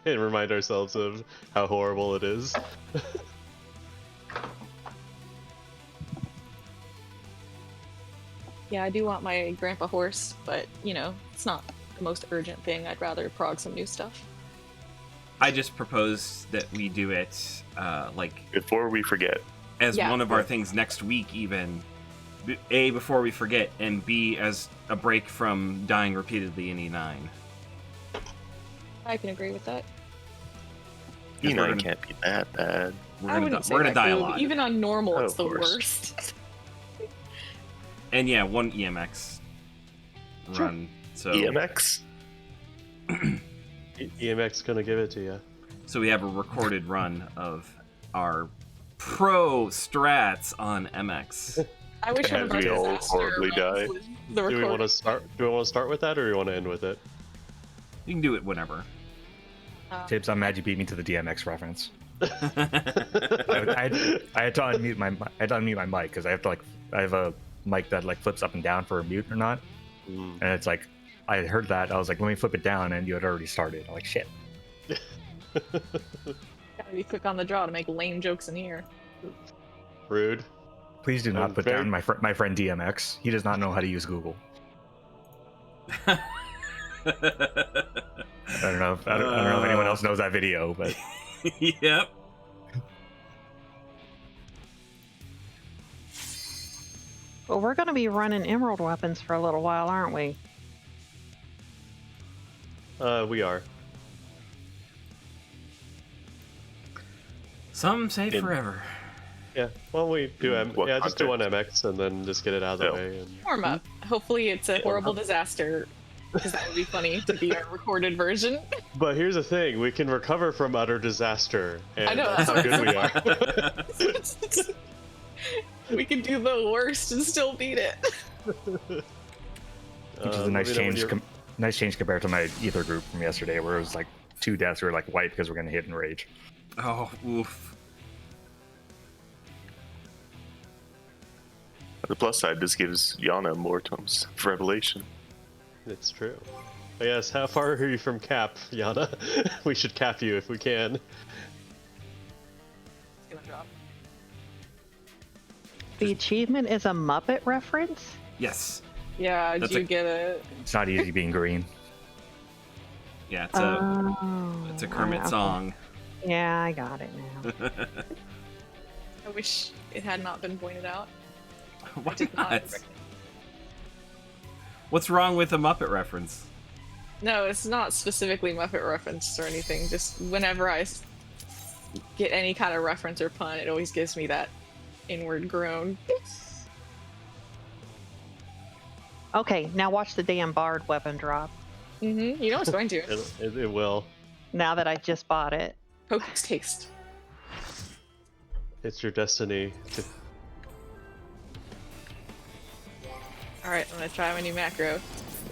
and remind ourselves of how horrible it is. Yeah, I do want my grandpa horse, but, you know, it's not the most urgent thing. I'd rather prog some new stuff. I just propose that we do it, before we forget. As one of our things next week, even. A, before we forget, and B, as a break from dying repeatedly in E9. I can agree with that. E9 can't be that bad. We're gonna die a lot. Even on normal, Oh, it's the of course. worst. And yeah, one EMX run. So EMX? EMX gonna give it to you. So we have a recorded run of our pro strats on MX. I wish one As of our we all disaster horribly runs die. was the Do we recording. want to start? Do we want to start with that, or do we want to end with it? You can do it whenever. Tibbs, I'm mad you beat me to the DMX reference. I had to unmute my mic because I have a mic that like flips up and down for a mute or not, and it's like I heard that I was like, let me flip it down, and you had already started. I'm like, shit. Gotta be quick on the draw to make lame jokes in here. Rude. Please do not put down my friend DMX. He does not know how to use Google. I don't know if anyone else knows that video, but Yep. Well, we're going to be running emerald weapons for a little while, aren't we? We are. Some say forever. Yeah. Well, we do. Just do one MX and then just get it out of the Yeah. way. And... Warm up. Hopefully it's a horrible disaster, because that would be funny to be our recorded version. But here's the thing: we can recover from utter disaster, and I know, that's how that's good we are. We can do the worst and still beat it. which is a nice change. Nice change compared to my ether group from yesterday, where it was like 2 deaths. We were like wiped because we're gonna hit and rage. Oh, oof. On the plus side, this gives Yana more tomes of revelation. It's true. But yes, how far are you from cap, Yana? We should cap you if we can. It's gonna drop. The achievement is a Muppet reference? Yes. Yeah, That's did you get it? It's not easy being green. Yeah, Oh, it's a Kermit okay. song. Yeah, I got it now. I wish it had not been pointed out. Why did not. not? What's wrong with a Muppet reference? No, it's not specifically Muppet reference or anything. Just whenever I get any kind of reference or pun, it always gives me that inward groan. Okay, now watch the damn bard weapon drop. You know it's going to. It will. Now that I just bought it. Poke's taste. It's your destiny to... Alright, I'm gonna try my new macro.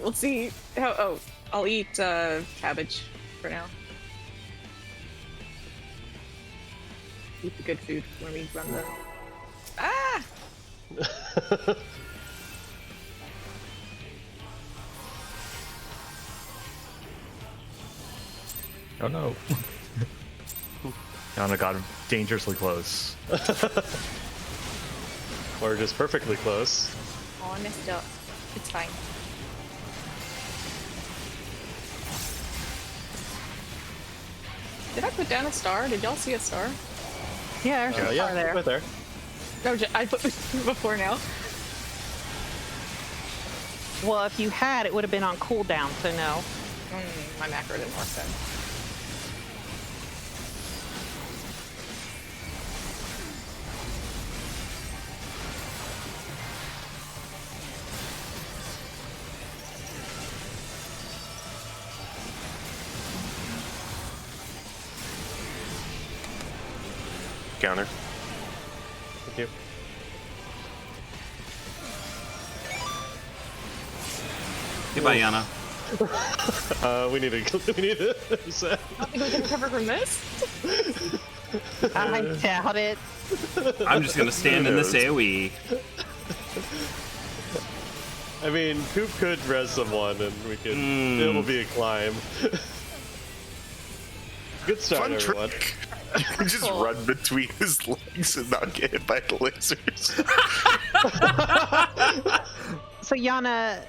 We'll see how. Oh, I'll eat cabbage for now. Eat the good food when we run the. Ah! Oh no. Yana got dangerously close. Or just perfectly close. Oh, I messed up. It's fine. Did I put down a star? Did y'all see a star? Yeah, there's a star there. Right there. No, I put before now. Well, if you had, it would have been on cooldown, so no. My macro didn't work then. Counter. Thank you. Goodbye, Yana. We need to reset. I don't think we can recover from this. I doubt it. I'm just gonna stand in this AoE. I mean, Coop could res someone and we could... It'll be a climb. Good start, Fun everyone. trick. You just Cool. run between his legs and not get hit by the lasers. So Yana,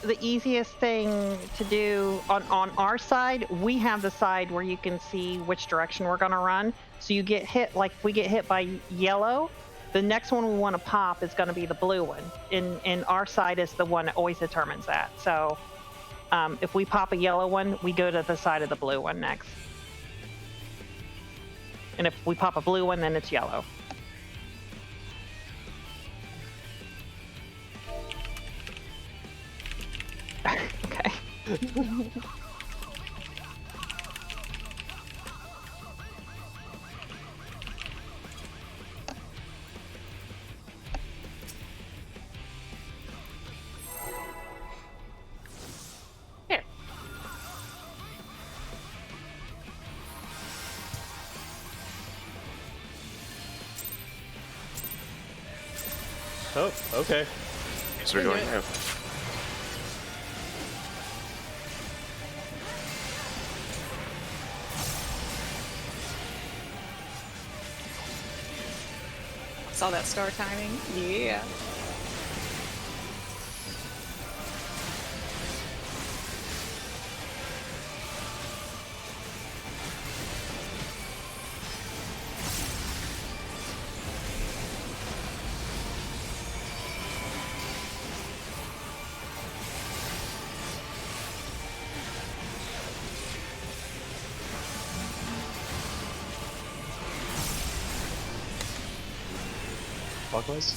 the easiest thing to do on our side, we have the side where you can see which direction we're gonna run. So you get hit, like if we get hit by yellow, the next one we want to pop is going to be the blue one. And our side is the one that always determins that. So if we pop a yellow one, we go to the side of the blue one next. And if we pop a blue one, then it's yellow. Okay. Here. Oh, okay. So we're going now. Saw that star timing. Yeah. Clockwise?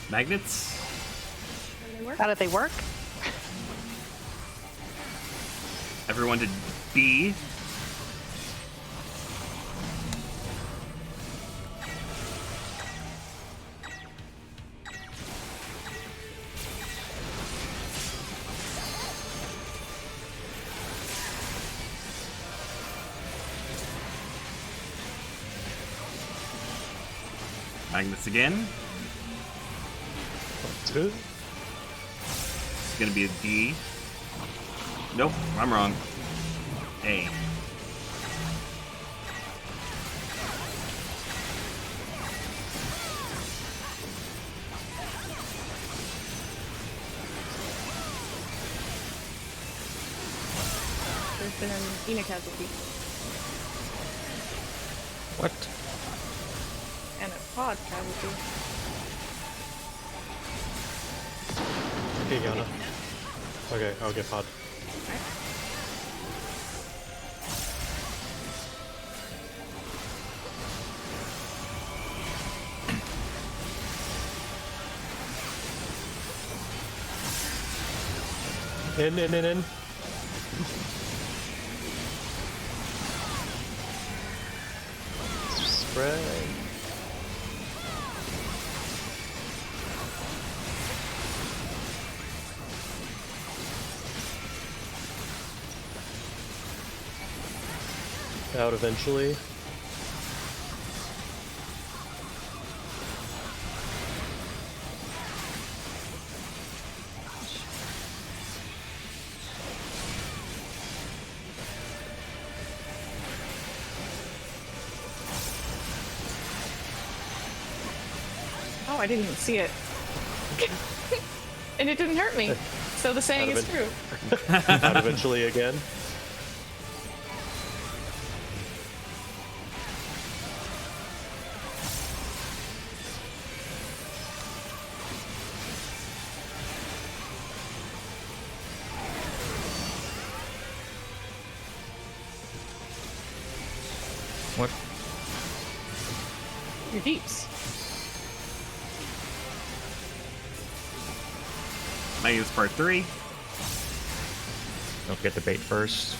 Magnets? How did they work? Everyone did B. Magnets again. Two? It's gonna be a D. Nope, I'm wrong. A. There's been an EMEX casualty What? and a pod casualty. Hey, Yana. Okay, I'll get pod. In. Spread. Out eventually. Oh, I didn't even see it. And it didn't hurt me. So the saying Out is of true. Out eventually again. What? Your deeps. I use part 3. Don't get the bait first.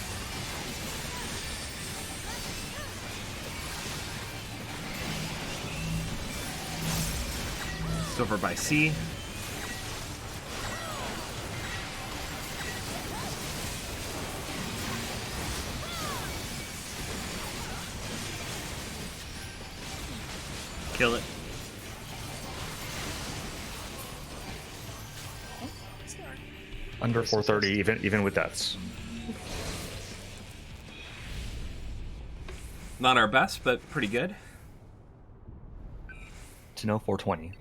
It's over by C. Kill it. Under 430, even with deaths. Not our best, but pretty good. To know 420.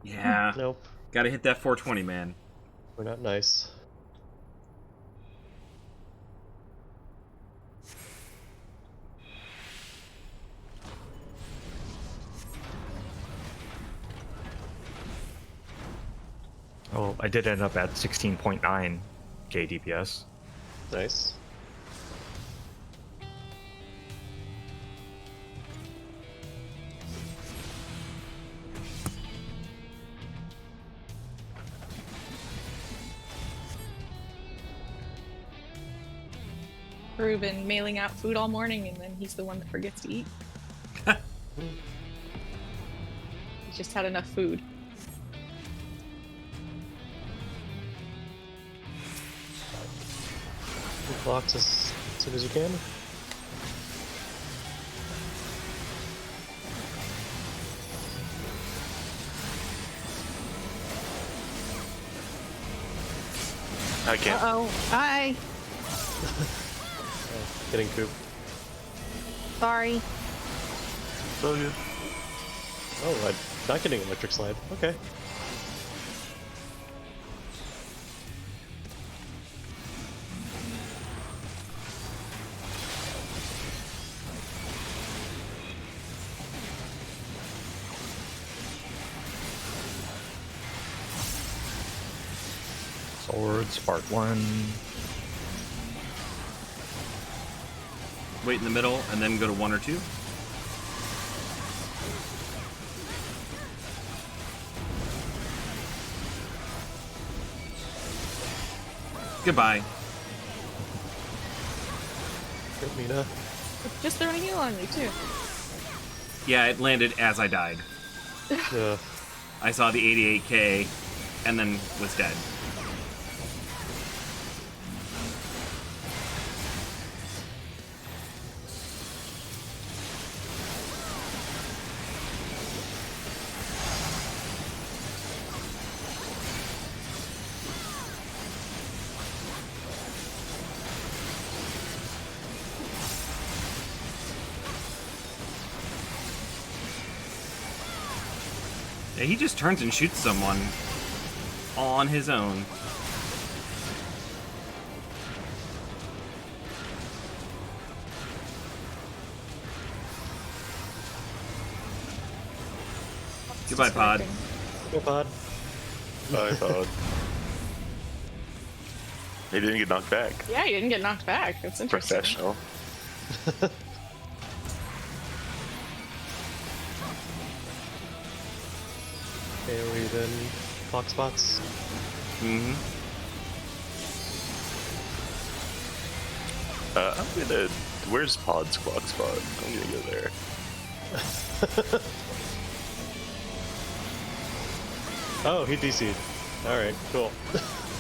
Yeah. Nope. Gotta hit that 420, man. We're not nice. Oh, I did end up at 16.9 K DPS. Nice. Ruben mailing out food all morning, and then he's the one that forgets to eat. He's just had enough food. Blocks as soon as you can. I can't. Uh-oh. Hi. Getting coop. Sorry. So good. Oh, I'm not getting electric slide. Okay. Swords, part 1. Wait in the middle and then go to 1 or 2. Goodbye. Good, Mina. Just throwing a heal on me, too. Yeah, it landed as I died. I saw the 88k and then was dead. Yeah, he just turns and shoots someone on his own. Goodbye, Pod. Good pod. I thought. He didn't get knocked back. Yeah, you didn't get knocked back. That's interesting. Professional. AoE then clock spots. Mm-hmm. I'm gonna. Where's Pod's clock spot? I'm gonna go there. Oh, he DC'd. Alright, cool.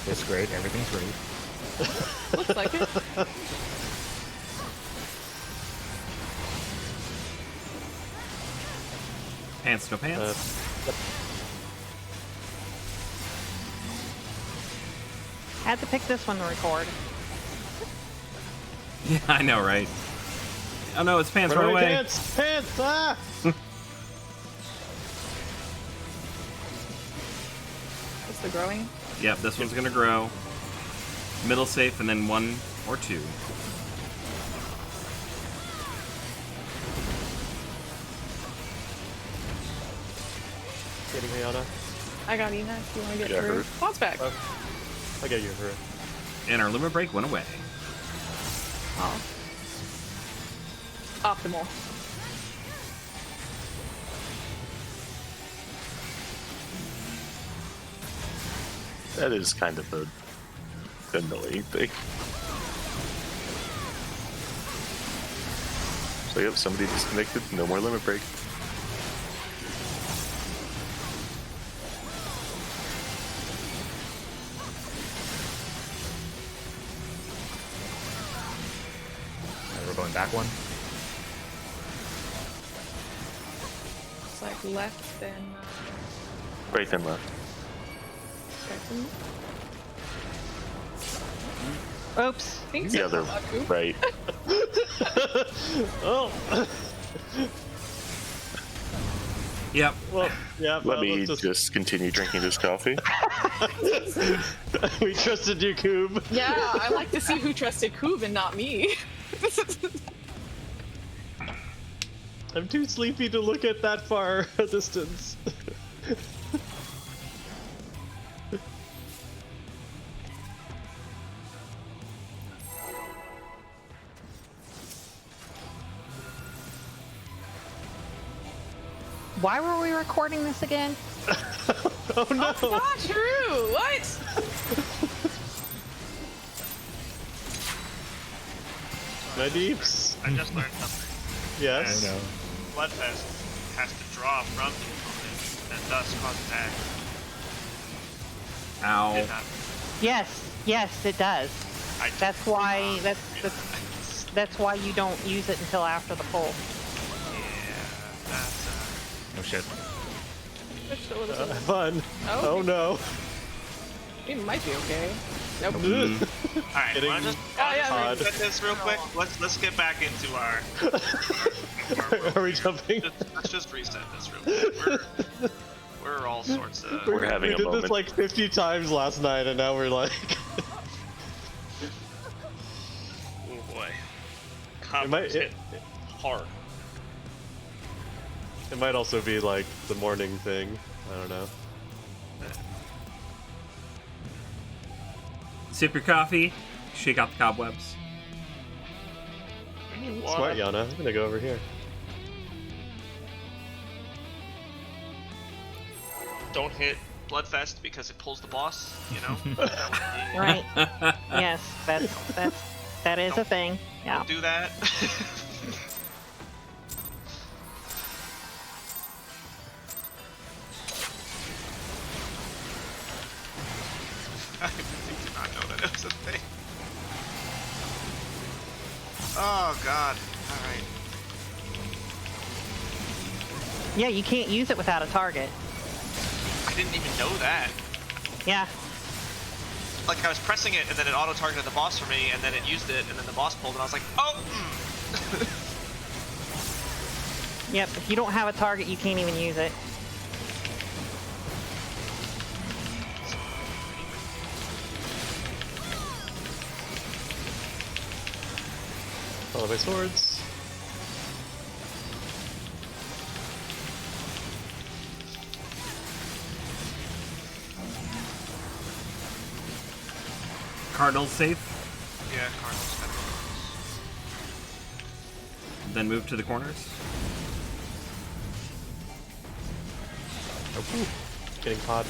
It's great. Everything's great. Looks like it. Pants, no pants. Had to pick this one to record. Yeah, I know, right? Oh no, it's pants, run away. Pants! Pants! Ah! What's the growing? Yep, this one's gonna grow. Middle safe, and then 1 or 2. Getting Rihanna. I got Ina if you want to get Yeah, through. her. Pod's back. I'll get you for it. And our limit break went away. Oh. Optimal. That is kind of a annoying thing. So yep, somebody disconnected. No more limit break. Alright, we're going back one. It's like left and Right then left. second. Oops. I think The so. other right. Oh. Yep. Well, yeah. Let well, me let's just continue drinking this coffee. we trusted you, Coob. Yeah, I like to see who trusted Coob and not me. I'm too sleepy to look at that far a distance. Why were we recording this again? Oh no! Oh, not true. What? My deeps. I just learned something. Yes. I know. Bloodfest has to draw from the opponent and thus cause attack. Ow. Did not. Yes, it does. I That's did why not that's why you don't use it until after the pull. Yeah, that's Oh shit. Just a little bit. Fun. Oh. Oh no. It might be okay. Nope. alright. Getting Wanna just odd. reset this real quick? Let's get back into our. Are we jumping? Let's just reset this real quick. We're all sorts of. We're having we a did moment. this like 50 times last night, and now we're like. Oh boy. It might, Combos hit hard. it might also be like the morning thing. I don't know. Sip your coffee. Shake out the cobwebs. Smart, Yana. I'm gonna go over here. Don't hit Bloodfest because it pulls the boss, you know? That would be- Right. Yes, that is a thing. Yeah. Don't do that. I did not know that it was a thing. Oh god. Alright. Yeah, you can't use it without a target. I didn't even know that. Yeah. Like I was pressing it and then it auto-targeted the boss for me and then it used it and then the boss pulled and I was like, oh! Yep. If you don't have a target, you can't even use it. Follow my swords. Cardinals safe. Yeah, Cardinals. Then move to the corners. Oh, getting pod.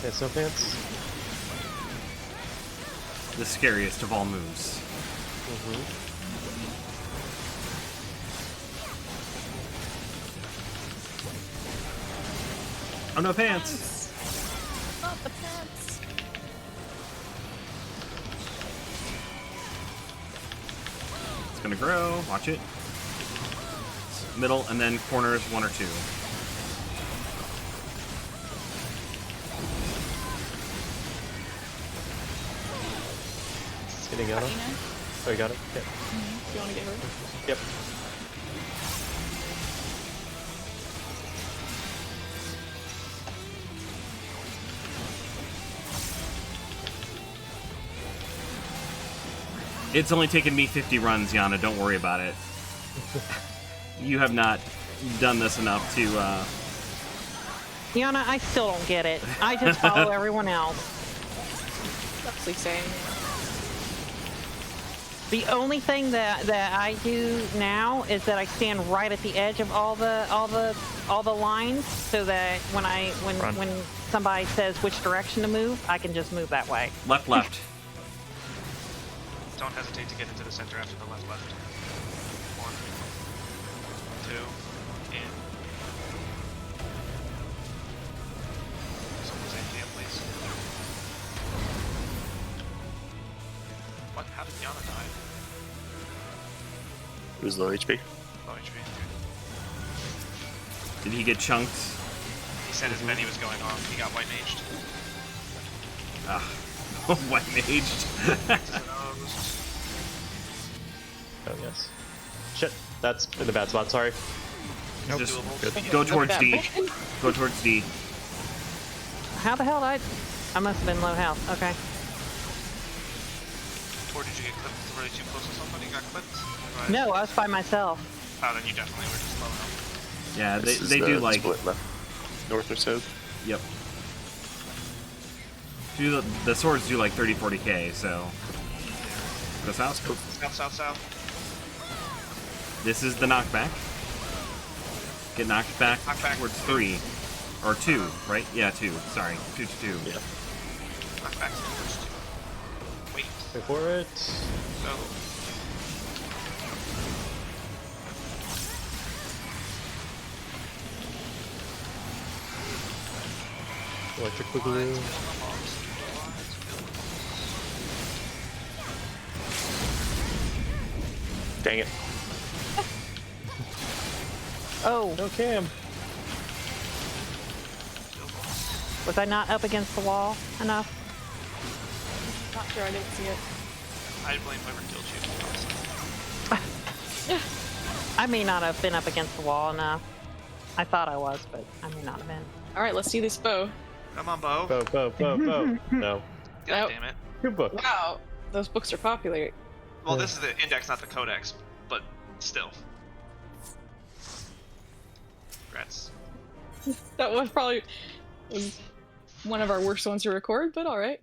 Yes, no pants. The scariest of all moves. Oh, no pants! Not the pants. It's gonna grow. Watch it. Middle, and then corners 1 or 2. It's getting out of. Oh, you got it? Yep. Do you want to get her? Yep. It's only taken me 50 runs, Yana. Don't worry about it. You have not done this enough to, Yana, I still don't get it. I just follow everyone else. Roughly saying. The only thing that I do now is that I stand right at the edge of all the lines, so that when somebody says which direction to move, I can just move that way. left, left. Don't hesitate to get into the center after the left. 1, 2, and. Someone say damn, please. What? How did Yana die? It was low HP. Low HP. Did he get chunked? He said his Benny was going off. He got white maged. Ah, white maged. Oh, yes. Shit. That's in the bad spot, sorry. Nope. Just Doable. go towards Not D. bad. Go towards D. How the hell did I must have been low health. Okay. Or did you get clipped really too close to somebody? Got clipped? Right. No, I was by myself. Oh, then you definitely were just low enough. Yeah, This is they the do like. split left, north or south. Yep. The swords do like 30-40k, so. Go south. South. This is the knockback. Get knocked back Knockback. towards 3. Or 2, right? Yeah, 2. Sorry. 2 to 2. Yeah. Knock back towards 2. Wait. Wait for it. So. Electric Boogaloo. Dang it. Oh, No cam. was I not up against the wall enough? Not sure, I didn't see it. I blame whoever killed you. I may not have been up against the wall enough. I thought I was, but I may not have been. Alright, let's see this bow. Come on, Bo. Bo. No. God Nope. damn it. Good book. Wow, those books are popular. Well, this is the index, not the codex, but still. Congrats. That was probably one of our worst ones to record, but alright.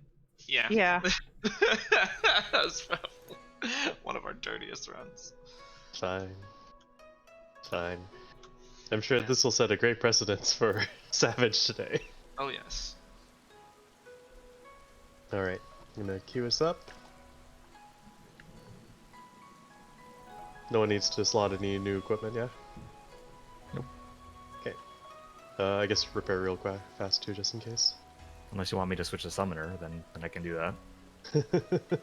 Yeah. Yeah. That was one of our dirtiest runs. Fine. I'm sure this will set a great precedence for Savage today. Oh, yes. Alright, I'm gonna queue us up. No one needs to slot any new equipment, yeah? Nope. Okay. I guess repair real fast too, just in case. Unless you want me to switch to summoner, then I can do that.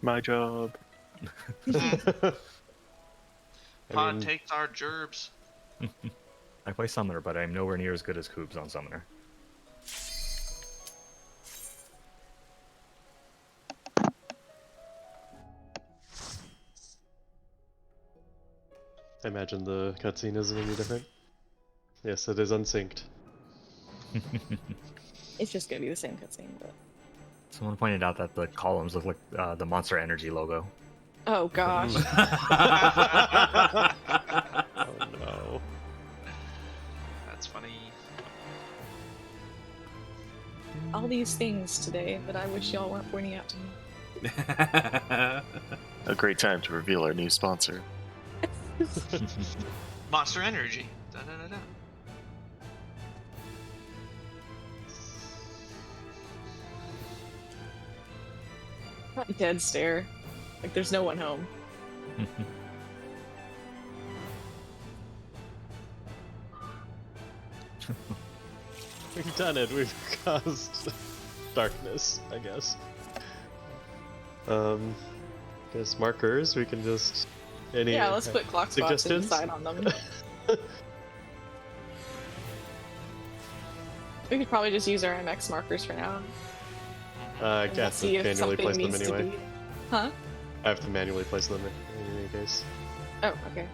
My job. Pod mean- takes our gerbs. I play summoner, but I'm nowhere near as good as Koobs on summoner. I imagine the cutscene isn't any different. Yes, it is unsynced. It's just gonna be the same cutscene, but. Someone pointed out that the columns look like the Monster Energy logo. Oh gosh. Oh no. That's funny. All these things today that I wish y'all weren't pointing out to me. A great time to reveal our new sponsor. Monster Energy. Da, da, da, da. Dead stare. Like there's no one home. We've done it. We've caused darkness, I guess. Guess markers. We can just any. Yeah, let's put clock spots suggestions? inside on them. We could probably just use our MX markers for now. I and have see to if manually something place them needs to anyway. be. Huh? I have to manually place them in any case. Oh, okay.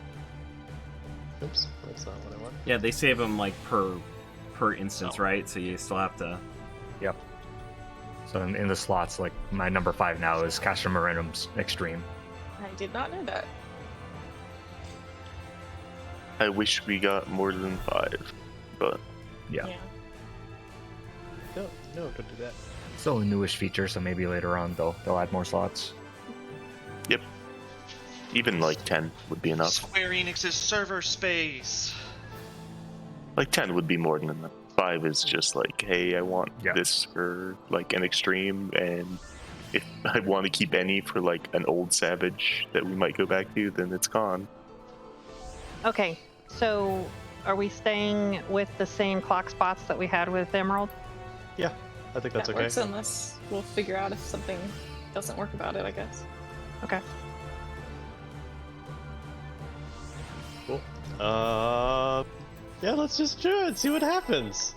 Oops, that's not what I want. Yeah, they save them like per instance, right? So you still have to. Yep. So in the slots, like my number 5 now is Caster Morenum's Extreme. I did not know that. I wish we got more than 5, but Yeah. No, don't do that. Still a newish feature, so maybe later on they'll add more slots. yep. Even like 10 would be enough. Square Enix's server space. Like 10 would be more than enough. 5 is just like, hey, I want Yeah. this for like an extreme, and if I want to keep any for like an old savage that we might go back to, then it's gone. Okay, so are we staying with the same clock spots that we had with Emerald? Yeah, I think that's that okay. works unless we'll figure out if something doesn't work about it, I guess. Okay. Cool. Yeah, let's just do it. See what happens.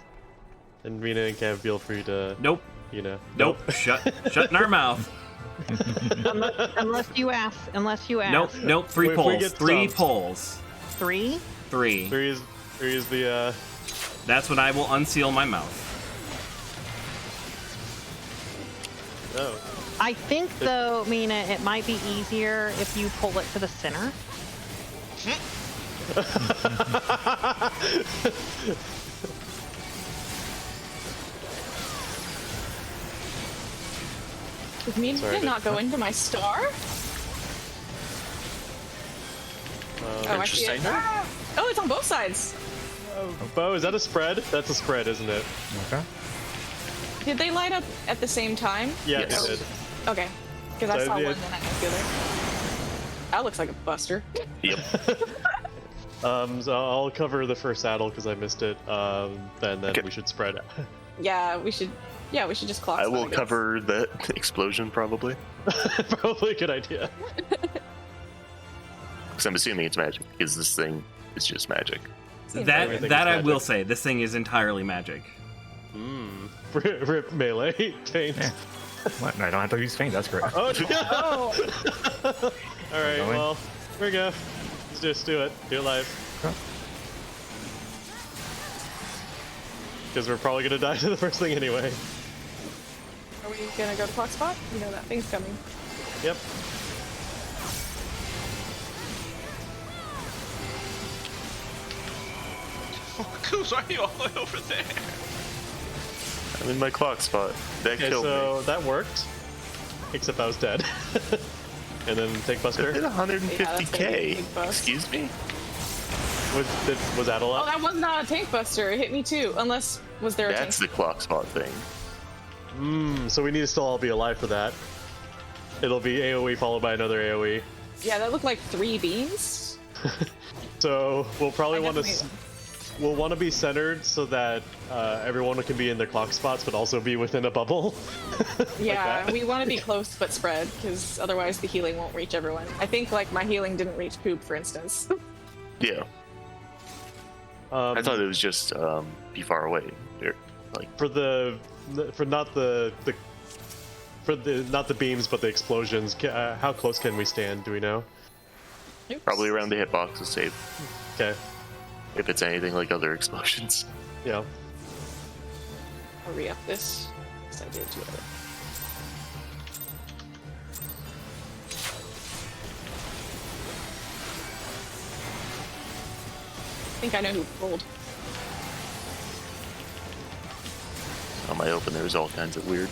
And Rena and Cam, feel free to, Nope. you know. Nope. Shutting our mouth. Unless you ask. Nope. 3 If we polls. get 3 stumped. polls. 3? 3. Three is the That's when I will unseal my mouth. oh. I think though, Mina, it might be easier if you pull it to the center. Did me Sorry, not go into my star? Oh, I see it. Interesting. Ah! Oh, it's on both sides. Bo, is that a spread? That's a spread, isn't it? Okay. Did they light up at the same time? Yeah, Yes. it did. Okay. Because I So saw the- one and I missed the other. That looks like a buster. Yep. So I'll cover the first saddle because I missed it. Then Okay. we should spread. Yeah, we should just clock I spot, will guess. cover the explosion probably, Probably a good idea. because I'm assuming it's magic. Because this thing is just magic. Seems Everything That is I will magic. say. This thing is entirely magic. Rip melee feint. Yeah. What? I don't have to use feint. That's great. Oh no! Oh, All right, Going. well, here we go. Let's just do it. Do it live. Because we're probably gonna die to the first thing anyway. are we gonna go to clock spot? You know that thing's coming. Yep. Goose, why are you all the way over there? I'm in my clock spot. That Okay, killed so me. that worked. Except I was dead. And then Tank It Buster. did Yeah, that's gonna be a 150k. big bust. Excuse me? Was that a Oh, lot? that was not a tank buster. It hit me too. Unless was there a That's tank? the clock spot thing. So we need to still all be alive for that. It'll be AoE followed by another AoE. Yeah, that looked like 3 beams. So we'll probably I want to definitely- we'll want to be centered so that everyone can be in their clock spots, but also be within a bubble. Yeah, that. we want to be close but spread because otherwise the healing won't reach everyone. I think like my healing didn't reach Coop, for instance. Yeah. I thought it was just be far away. Or, like, not the beams, but the explosions. How close can we stand? Do we know? Oops. probably around the hitbox is safe. Okay. If it's anything like other explosions. Yeah. I'll re-up this. Yes, I did too. I think I know who pulled. On my open, there's all kinds of weird.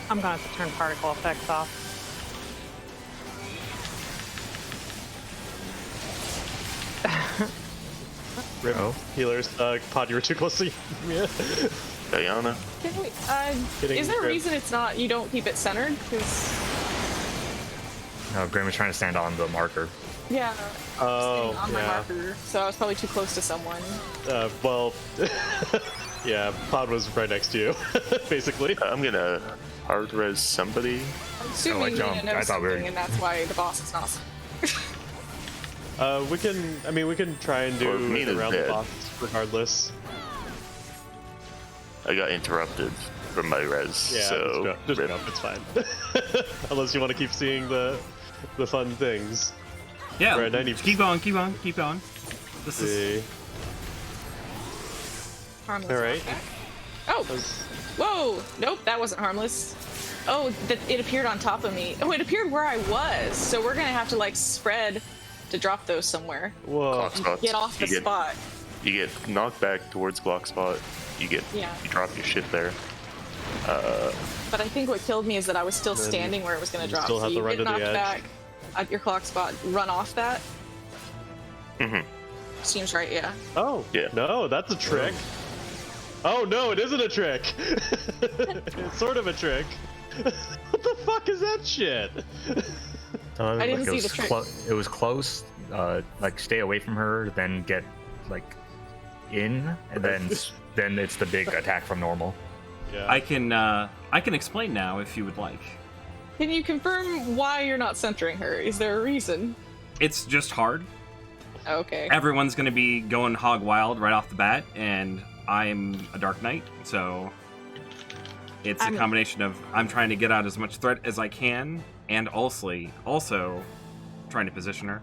I'm gonna have to turn particle effects off. Rip Oh. healers. Pod, you were too close to yeah. Diana. Can we, Getting is there a Grim. reason it's not? You don't keep it centered? Because No, Grim is trying to stand on the marker. yeah, Oh, on my yeah. marker, so I was probably too close to someone. Well, yeah, Pod was right next to you, basically. I'm gonna hard res somebody. I'm assuming I you jumped. know I thought we were- something, and that's why the boss is not. We can try and do Or Mina's it around the dead. boss regardless. I got interrupted from my res, Yeah, so just rip. go. It's fine. Unless you want to keep seeing the fun things. Yeah, We're at 90%. keep going. This is See. Harmless. All right. knockback. Oh, whoa! Nope, that wasn't harmless. Oh, it appeared on top of me. Oh, it appeared where I was. So we're gonna have to like spread to drop those somewhere. Whoa. Clock spots. Get off the You get- spot. You get knocked back towards Glock spot. You Yeah. drop your shit there. But I think what killed me is that I was still Then standing where it was gonna you drop. still So have you to run get to the knocked edge. back at your clock spot, run off that. Mhm. Seems right, yeah. Oh. Yeah. No, that's a trick. Oh no, it isn't a trick. It's sort of a trick. What the fuck is that shit? I didn't it see was the trick. It was close. Like stay away from her, then get like in, and then it's the big attack from normal. Yeah. I can explain now if you would like. Can you confirm why you're not centering her? Is there a reason? It's just hard. Okay. Everyone's gonna be going hog wild right off the bat, and I'm a Dark Knight, so it's a combination of I'm trying to get out as much threat as I can, and also trying to position her.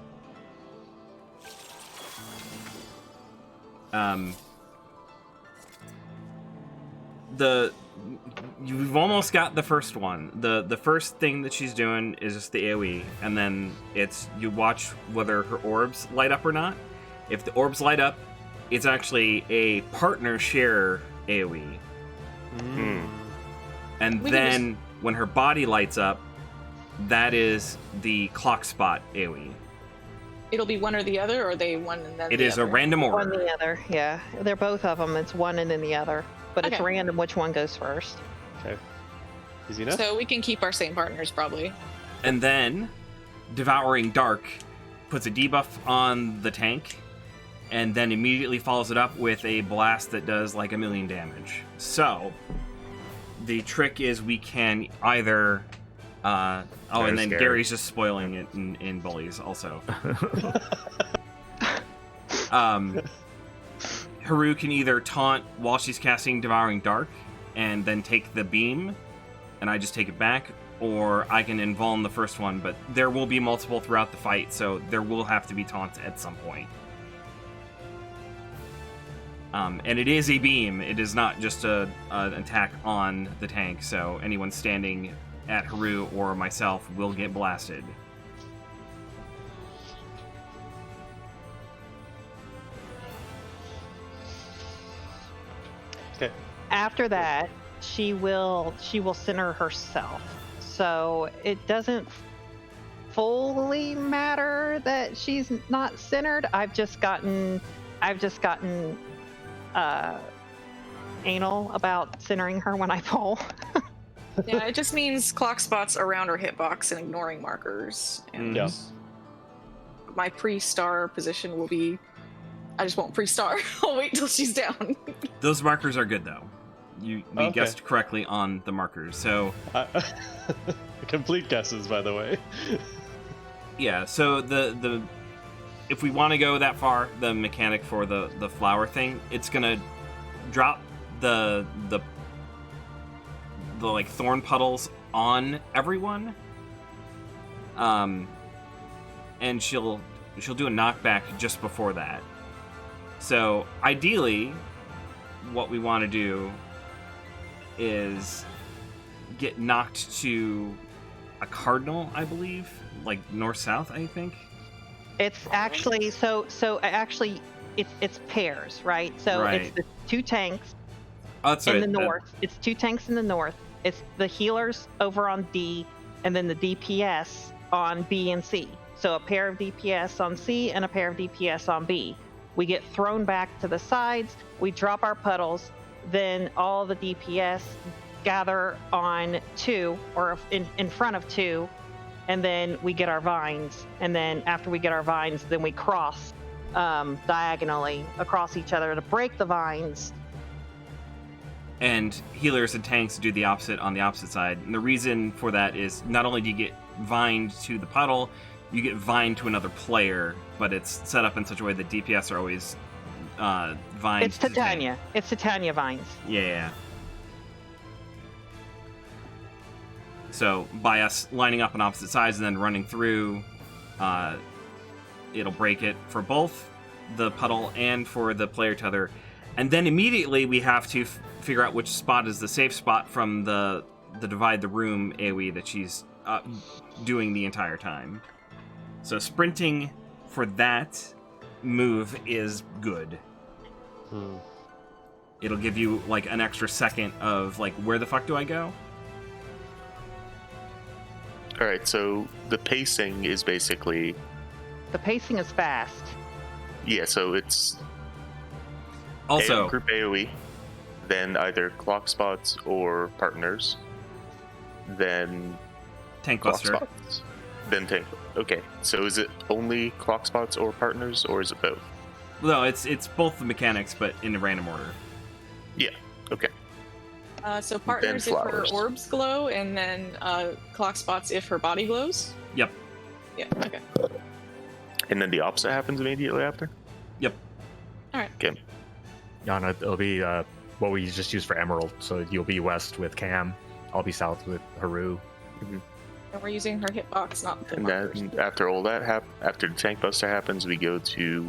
You've almost got the first one. The first thing that she's doing is just the AoE, and then it's you watch whether her orbs light up or not. If the orbs light up, it's actually a partner share AoE. And We can then when her body lights up, that is the clock spot AoE. It'll be one or the other, or are they one and then It the is a other? random One order. and the other, yeah. They're both of them. It's one and then the other. But it's Okay. random which one goes first. Okay. Easy enough. So we can keep our same partners, probably. And then Devouring Dark puts a debuff on the tank, and then immediately follows it up with a blast that does like 1,000,000 damage. So the trick is we can either and then scary. Gary's just spoiling it in bullies also. Haru can either taunt while she's casting Devouring Dark and then take the beam, and I just take it back, or I can invuln the first one, but there will be multiple throughout the fight, so there will have to be taunts at some point. And it is a beam, it is not just an attack on the tank, so anyone standing at Haru or myself will get blasted. Okay. After that, she will center herself. So it doesn't fully matter that she's not centered. I've just gotten anal about centering her when I pull. Yeah, it just means clock spots around her hitbox and ignoring markers. And Yeah. my pre-star position will be. I just won't pre-star. I'll wait till she's down. Those markers are good, though. We Okay. guessed correctly on the markers. So, Complete guesses, by the way. yeah, so the if we want to go that far, the mechanic for the flower thing, it's gonna drop the like thorn puddles on everyone. And she'll do a knockback just before that. So ideally, what we want to do is get knocked to a cardinal, I believe, like north-south, I think. It's actually it's pairs, right? So Right. it's the two tanks Oh, that's in right. the north. It's two tanks in the north. It's the healers over on D, and then the DPS on B and C. So a pair of DPS on C and a pair of DPS on B. We get thrown back to the sides, we drop our puddles, then all the DPS gather on 2 or in front of 2, and then we get our vines. And then after we get our vines, then we cross diagonally across each other to break the vines. And healers and tanks do the opposite on the opposite side. And the reason for that is not only do you get vined to the puddle, you get vined to another player, but it's set up in such a way that DPS are always vined. It's Titania. It's Titania vines. Yeah. So by us lining up on opposite sides and then running through, it'll break it for both the puddle and for the player tether. And then immediately we have to figure out which spot is the safe spot from the divide the room AoE that she's doing the entire time. So sprinting for that move is good. It'll give you like an extra second of like, where the fuck do I go? All right, so the pacing is basically... The pacing is fast. Yeah, so it's... Also, group AoE, then either clock spots or partners, then tank clock buster. spots, then tank. Okay, so is it only clock spots or partners, or is it both? No, it's both the mechanics, but in a random order. Yeah, okay. So partners if her flowers. orbs glow, and then clock spots if her body glows. Yep. Yeah. Okay. And then the opposite happens immediately after? Yep. All right. Okay. Yana, it'll be what we just used for Emerald. So you'll be west with Cam. I'll be south with Haru. And we're using her hitbox, not the And markers. then after all that after the tank buster happens, we go to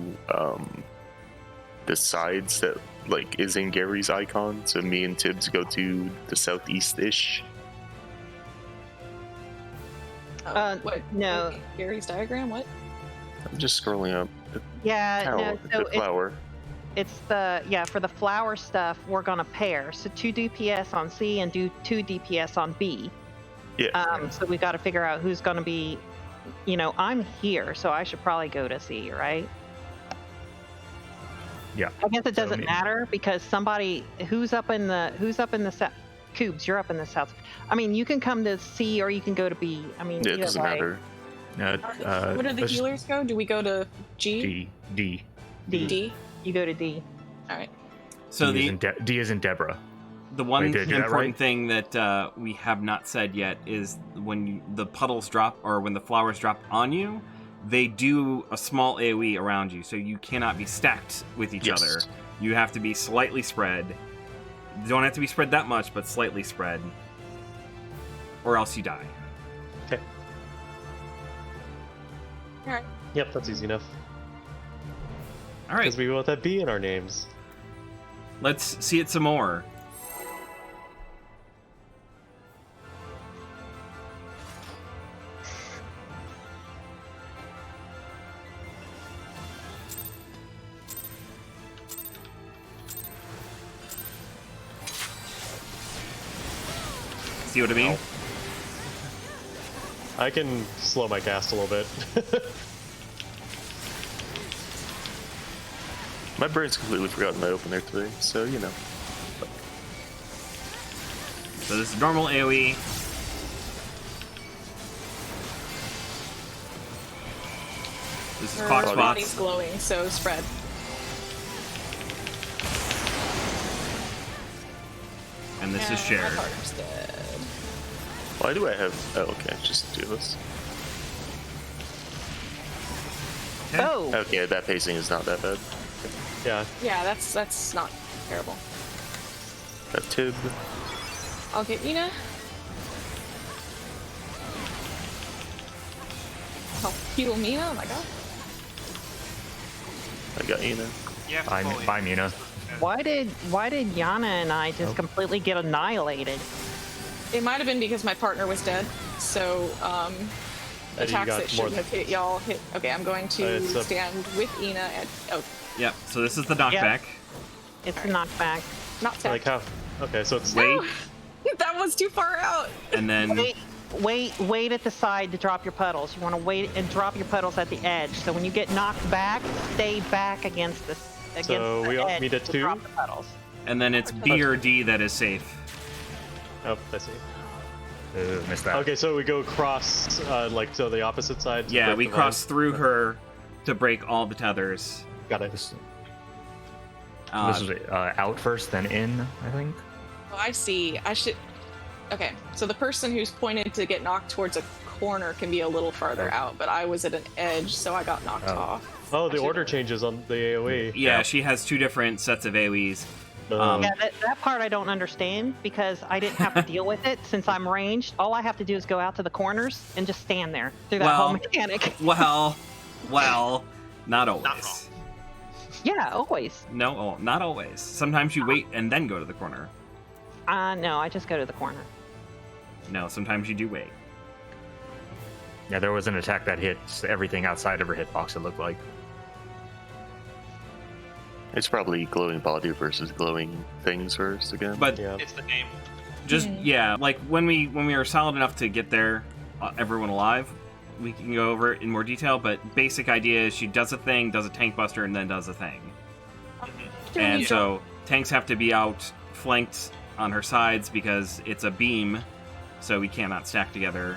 the sides that like is in Gary's icon. So me and Tibbs go to the southeast-ish. What? no. Okay, Gary's diagram. What? I'm just scrolling up. Yeah, Tower, no, so the flower. it's for the flower stuff, we're going to pair. So 2 DPS on C and do 2 DPS on B. Yeah. So we got to figure out who's going to be, I'm here, so I should probably go to C, right? Yeah. I guess it doesn't me- matter because somebody who's up in the south. Cubes, you're up in the south. I mean, you can come to C or you can go to B. I mean, Yeah, it either doesn't way. matter. Where do the let's- healers go? Do we go to G? D. D. You go to D. All right. So D is in Deborah. the one Wait, did I do that important right? thing that we have not said yet is when the puddles drop or when the flowers drop on you, they do a small AoE around you, so you cannot be stacked with each Yes. other. You have to be slightly spread. You don't have to be spread that much, but slightly spread, or else you die. Okay. All right. Yep, that's easy enough. All right, Because we want that B in our names. let's see it some more. See what I mean? I can slow my cast a little bit. My brain's completely forgotten I opened there today, so So this is normal AoE. This is Her clock body's spots. glowing, so spread. And this is And shared. My partner's dead. Why do I have... Oh, okay, just do this. Okay. Oh, Okay, that pacing is not that bad. Yeah, Yeah, that's not terrible. Got Tib. I'll get Ina. I'll heal Mina. Oh my god. I got Ina. Yeah, Bye, Mina. why did Yana and I just completely get annihilated? It might have been because my partner was dead, so Eddie, you attacks got that more shouldn't have hit y'all hit. Okay, I'm going to it's a- stand with Ina and Yep, so this is the knockback. It's a knockback. not tech. like how? Okay, so it's Wait, that was too far out. and then Wait, wait at the side to drop your puddles. You want to wait and drop your puddles at the edge. So when you get knocked back, stay back against the So we all edge meet at to 2? drop the puddles. And then it's B or D that is safe. Oh, I see. Missed that. Okay, so we go across, like, to the opposite side? to Yeah, break we the cross vine? through her to break all the tethers. Got it. This Uh, is out first, then in, I think. Oh, I see. I should. Okay, so the person who's pointed to get knocked towards a corner can be a little farther out, but I was at an edge, so I got knocked Oh. off. Oh, the Actually, order changes on the AoE. yeah, she has 2 different sets of AoEs. Yeah, that part I don't understand because I didn't have to deal with it since I'm ranged. All I have to do is go out to the corners and just stand there through that whole Well- mechanic. Well, not always. Not wrong. Yeah, always. No, not always. Sometimes you wait and then go to the corner. No, I just go to the corner. No, sometimes you do wait. Yeah, there was an attack that hit everything outside of her hitbox, it looked like. It's probably glowing body versus glowing things first again. But Yeah. It's the name. just yeah, like when we were solid enough to get there, everyone alive, we can go over it in more detail. But basic idea is she does a thing, does a tank buster, and then does a thing. And so tanks have to be out flanked on her sides because it's a beam, so we cannot stack together.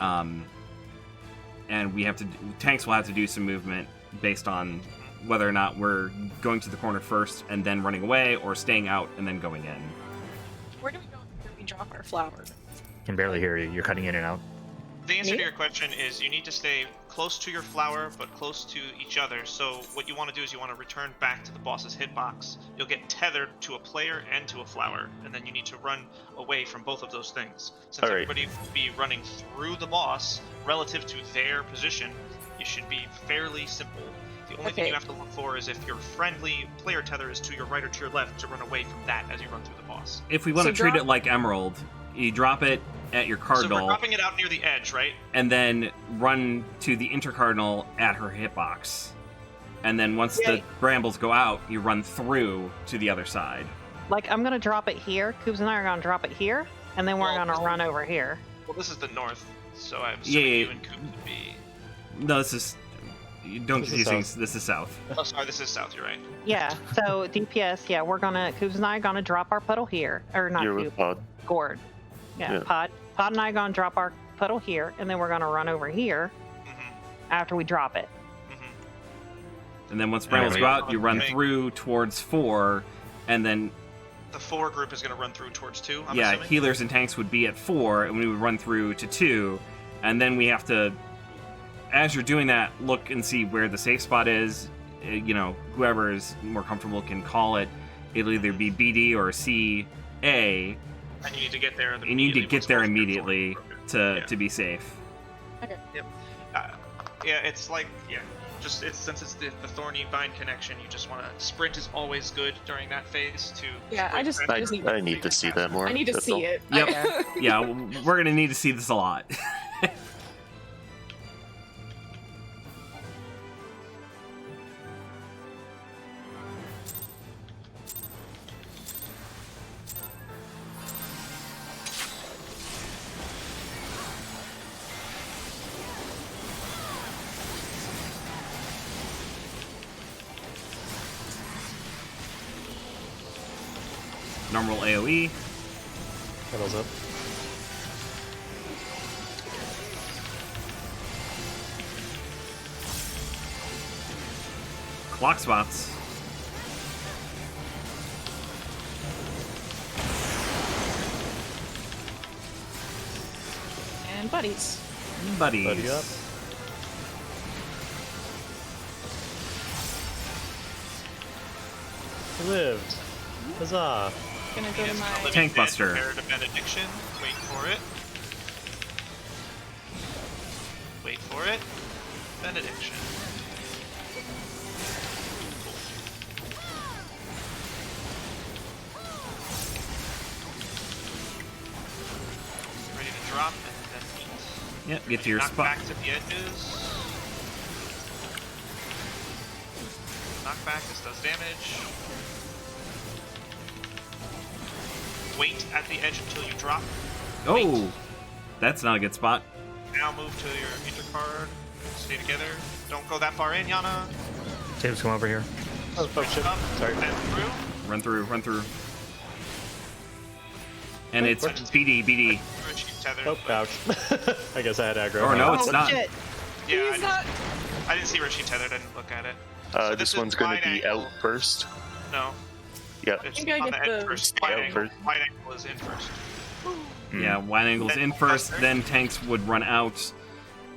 And we have to tanks will have to do some movement based on whether or not we're going to the corner first and then running away, or staying out and then going in. Where do we go after we drop our flower? Can barely hear you. You're cutting in and out. The answer Me? to your question is you need to stay close to your flower, but close to each other. So what you want to do is you want to return back to the boss's hitbox. You'll get tethered to a player and to a flower, and then you need to run away from both of those things. Since All right. everybody will be running through the boss relative to their position, you should be fairly simple. The only thing Okay. you have to look for is if your friendly player tether is to your right or to your left, to run away from that as you run through the boss. If we want So to treat drop- it like Emerald, you drop it at your So cardinal, we're dropping it out near the edge, right? and then run to the intercardinal at her hitbox. And then once the Yay. brambles go out, you run through to the other side. Like, I'm going to drop it here. Coobs and I are going to drop it here, and then we're Well, going to run over here. Well, this is the north, so I'm Yeah, assuming yeah. you and Coop would be... No, this is. You don't This is confuse things. south. This is south. Oh, sorry, this is south, you're right. Yeah, so DPS, yeah, we're going to, Coobs and I are going to drop our puddle here. Or not You're Coob, with Pod. Gord. Yeah, Yeah. Pod. Pod and I are going to drop our puddle here, and then we're going to run over here Mm-hmm. after we drop it. Mm-hmm. And then once Yeah, brambles we- go out, you run Okay. through towards 4, and then The 4 group is going to run through towards 2, I'm yeah, assuming? healers and tanks would be at 4, and we would run through to 2, and then we have to, as you're doing that, look and see where the safe spot is. You know, whoever is more comfortable can call it. It'll either be BD or CA, And you need to get there and you need to immediately get once there both groups are immediately broken. to be safe. Yeah, it's like, yeah, just since it's the thorny vine connection, you just want to sprint is always good during that phase to. Yeah, I sprint just- back. I just need I need to see that more. I need to that's see all. it. Yep. Okay. Yeah, we're gonna need to see this a lot. Normal AoE. Pedals up. Clock spots. And buddies. Buddies. Buddy up. Lived. Huzzah. Gonna go to Yes, my. Living Tank Dead Buster. Comparative Benediction. Wait for it. Wait for it. Benediction. Ready to drop and then eat. Yep, get to your Knock spot. back to the edges. Knock back, this does damage. Wait at the edge until you drop. Oh, That's not a good spot. Now move to your meter card. Stay together. Don't go that far in, Yana. James, come over here. Oh, shit. Up Sorry. and through. Run through. And it's BD. She's tethered. Oh, ouch. I guess I had aggro. Oh, no, it's Oh, not. shit. Yeah, He's not. I didn't see where she tethered. I didn't look at it. So This is one's going wide to be angle. out first. No, Yep. it's You gotta on get the end the- first. Stay Wide out angle. first. Wide angle is in first. Yeah, wide angles Then in first, Buster. then tanks would run out.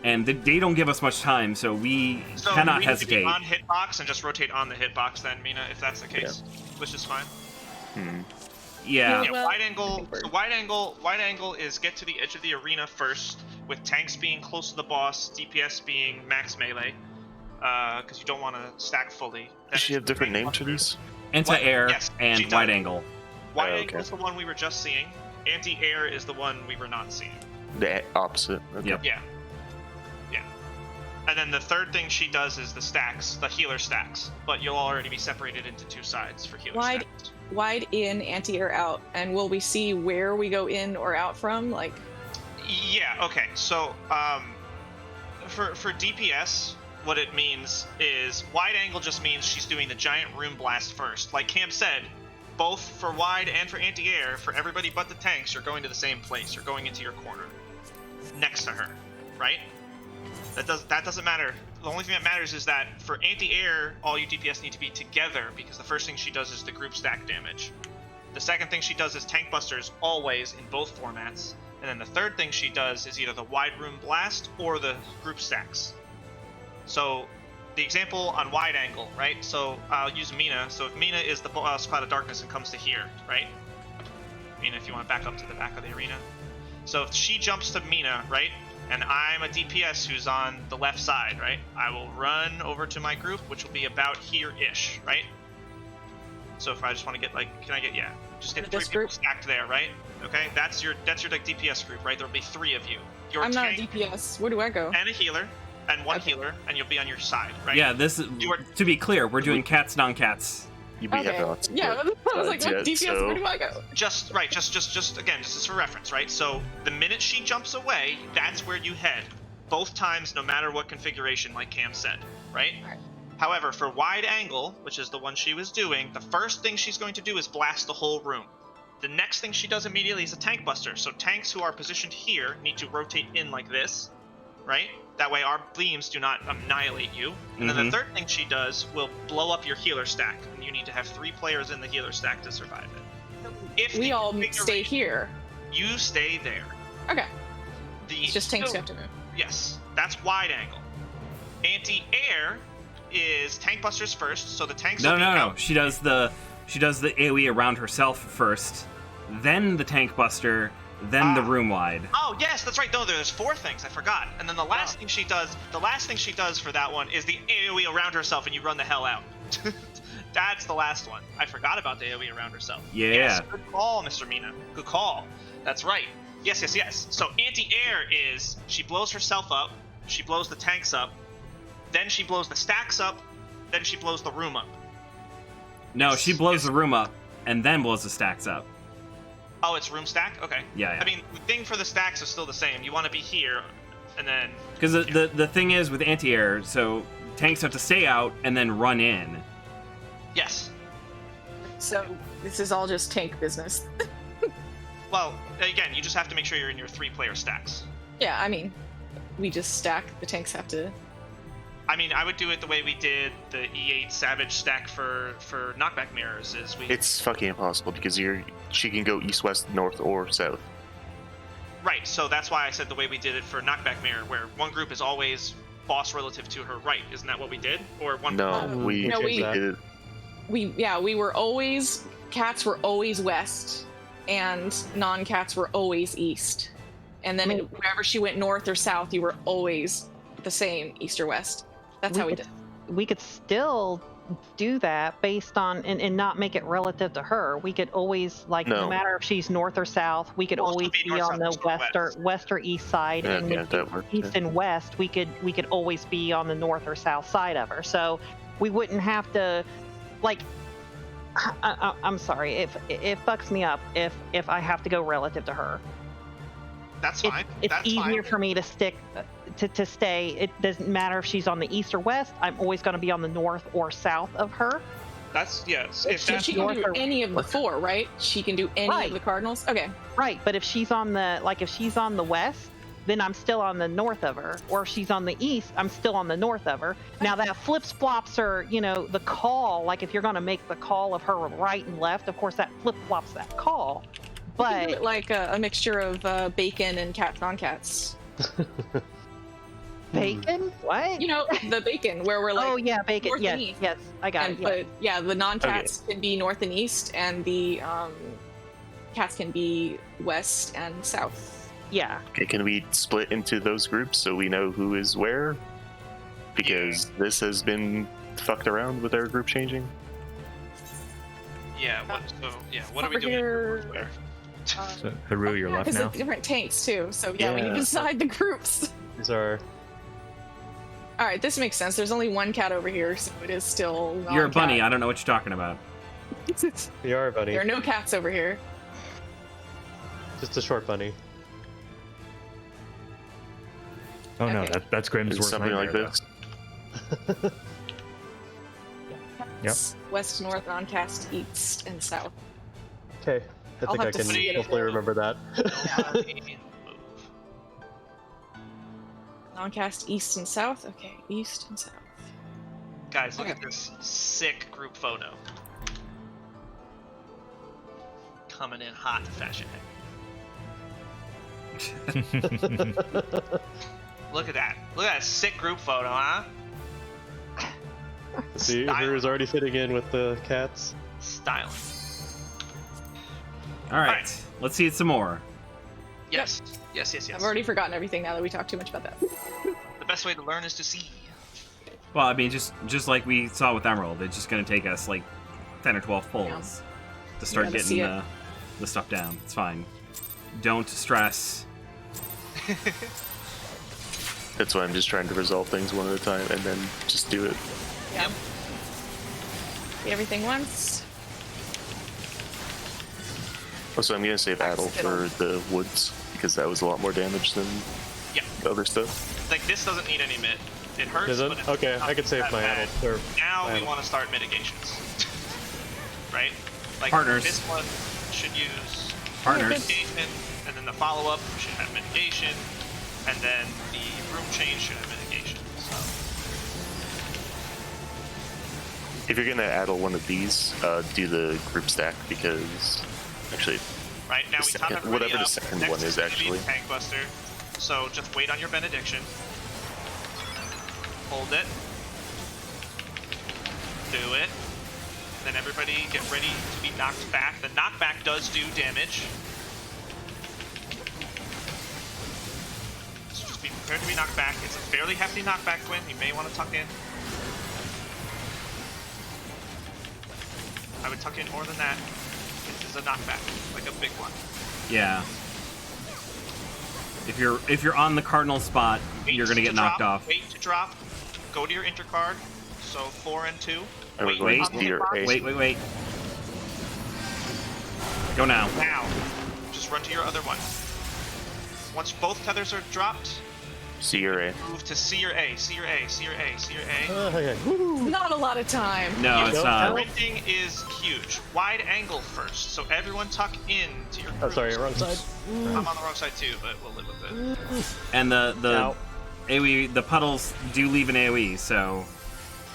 And they don't give us much time, so we So cannot we need to be hesitate. on hitbox and just rotate on the hitbox then, Mina, if that's the case, which is fine. Yeah. Well, wide I angle. think we're- So wide angle is get to the edge of the arena first, with tanks being close to the boss, DPS being max melee, because you don't want to stack fully. Then Does she it's have different names for Buster. these? Anti-air Yes, she and does. wide angle. Wide Oh, angle okay. is the one we were just seeing. Anti-air is the one we were not seeing. The opposite. Okay. Yep. Yeah. Yeah. And then the third thing she does is the stacks, the healer stacks. But you'll already be separated into two sides for healer Wide- stacks. Wide in, anti-air out, and will we see where we go in or out from? Like, Yeah, okay. So, for DPS, what it means is wide angle just means she's doing the giant room blast first. Like Cam said, both for wide and for anti-air, for everybody but the tanks, you're going to the same place. You're going into your corner, next to her, right? That doesn't matter. The only thing that matters is that for anti-air, all you DPS need to be together, because the first thing she does is the group stack damage. The second thing she does is tank busters, always in both formats. And then the third thing she does is either the wide room blast or the group stacks. So the example on wide angle, right? So I'll use Mina. So if Mina is the boss cloud of darkness and comes to here, right? Mina, if you want to back up to the back of the arena. So if she jumps to Mina, right? And I'm a DPS who's on the left side, right? I will run over to my group, which will be about here-ish, right? So if I just want to get just get This 3 people group? stacked there, right? Okay, that's your like DPS group, right? There'll be 3 of you. Your I'm not a tank DPS. Where do I go? and a healer, and one Okay. healer, and you'll be on your side, right? Yeah, this is, You are- to be clear, we're doing cats, non-cats. You have Okay. lots of Yeah, I was like, sides what yet, DPS? so- Where do I go? Just again, just as for reference, right? So the minute she jumps away, that's where you head. Both times, no matter what configuration, like Cam said, right? Alright. However, for wide angle, which is the one she was doing, the first thing she's going to do is blast the whole room. The next thing she does immediately is a tank buster. So tanks who are positioned here need to rotate in like this, right? That way our beams do not annihilate you. And then the third thing she does will blow up your healer stack, and you need to have 3 players in the healer stack to survive it. If We the all stay configuration- here. You stay there. Okay. The It's just tanks who have to move. Yes, that's wide angle. Anti-air is tank busters first, so the tanks. will be No. out. She does the AoE around herself first, then the tank buster, then the room wide. Oh yes, that's right. No, there's 4 things. I forgot. And then the last thing she does for that one is the AoE around herself, and you run the hell out. That's the last one. I forgot about the AoE around herself. Yeah. Yes, good call, Mr. Mina. Good call. That's right. Yes. So anti-air is she blows herself up, she blows the tanks up, then she blows the stacks up, then she blows the room up. No, she blows Yes. the room up and then blows the stacks up. Oh, it's room stack? Okay. Yeah. I mean, the thing for the stacks is still the same. You want to be here, and then... Because the thing is with anti-air, so tanks have to stay out and then run in. Yes. So this is all just tank business. Well, again, you just have to make sure you're in your 3-player stacks. Yeah, I mean, we just stack. The tanks have to. I mean, I would do it the way we did the E8 Savage stack for knockback mirrors. Is we It's fucking impossible because she can go east, west, north, or south. right. So that's why I said the way we did it for knockback mirror, where one group is always boss relative to her right. Isn't that what we did? Or one? No, we No, we- did it. We were always cats were always west, and non-cats were always east. And then wherever she went north or south, you were always the same, east or west. That's how we did. We could still do that based on and not make it relative to her. We could always no No. matter if she's north or south, we could It'll always still be be north, on the south, east, west or east side, Yeah, and yeah, if that it's works, east yeah. and west, we could always be on the north or south side of her. So we wouldn't have to I'm sorry if it fucks me up if I have to go relative to her. That's fine. It's That's easier fine. for me to stick to stay. It doesn't matter if she's on the east or west. I'm always going to be on the north or south of her. That's yes. If So that's she can north do or- any of the four, right? She can do any Right. of the cardinals. Okay. Right, but if she's on the west, then I'm still on the north of her. Or if she's on the east, I'm still on the north of her. Now that flips flops her, the call. Like if you're going to make the call of her right and left, of course that flip flops that call. You can do But it like a mixture of bacon and cats non-cats. bacon, what? The bacon where we're like. Oh yeah, bacon. north and Yes, east. yes, I got And, it. but yeah, the non-cats can be north and east, and the cats can be west and south. Yeah. Okay, can we split into those groups so we know who is where? Because this has been fucked around with our group changing. yeah. What are we Over doing? here. Where? So, Haru, you're left Because now. it's different tanks too. So yeah, we need Yeah. to decide the groups. These are. All right, this makes sense. There's only one cat over here, so it is still. You're a non-cat. bunny. I don't know what you're talking about. We are a bunny. There are no cats over here. Just a short bunny. Oh no, Okay. that's Grimm's It's worst something like nightmare, this. Cats, west, north, non-cast, east, and south. Okay. I I'll think I have to can see it hopefully again. remember that. Non-cast, east and south. Okay, east and south. Guys, look at this sick group photo. Coming in hot to fashion head. Look at that. Look at that sick group photo, huh? See, Style. Haru's already fitting in with the cats. Styling. All right, Alright. let's see it some more. Yes. Yes. I've already forgotten everything now that we talked too much about that. The best way to learn is to see. Well, I mean, just like we saw with Emerald, it's just going to take us like 10 or 12 pulls to start gotta see getting the stuff down. It's fine. Don't stress. That's why I'm just trying to resolve things one at a time and then just do it. Yeah. See everything once. Also, I'm gonna save Adel for the woods because that was a lot more damage than Yeah. the other stuff. Like this doesn't need any mid. It hurts. Does it? But it's Okay, not I can save that my bad. Adel. Or Now my we Adel. want to start mitigations. Right? Like Partners. this one should use Partners. mitigation, and then the follow-up should have mitigation, and then the room change should have mitigation. So If you're gonna Adel one of these, do the group stack because actually right now The we top second- everybody whatever the up. second Next one is gonna be actually. Tank Buster. So just wait on your benediction. Hold it. Do it. Then everybody get ready to be knocked back. The knockback does do damage. So just be prepared to be knocked back. It's a fairly hefty knockback, Gwyn. You may want to tuck in. I would tuck in more than that. This is a knockback, like a big one. Yeah. If you're on the cardinal spot, Wait you're gonna to get knocked drop, off. Wait to drop. Go to your intercard. So 4 and 2. I was Wait, going wait. to your A. Wait. Go now. Now, just run to your other one. Once both tethers are dropped, See your A. move to C or A, C or A, C or A, C or A. Okay. Woo! Not a lot of time. No, it's Nope. not. Sprinting is huge. Wide angle first, so everyone tuck in to your Oh, groups. sorry, wrong side. I'm on the wrong side too, but we'll live with it. And the Ow. AoE, the puddles do leave an AoE, so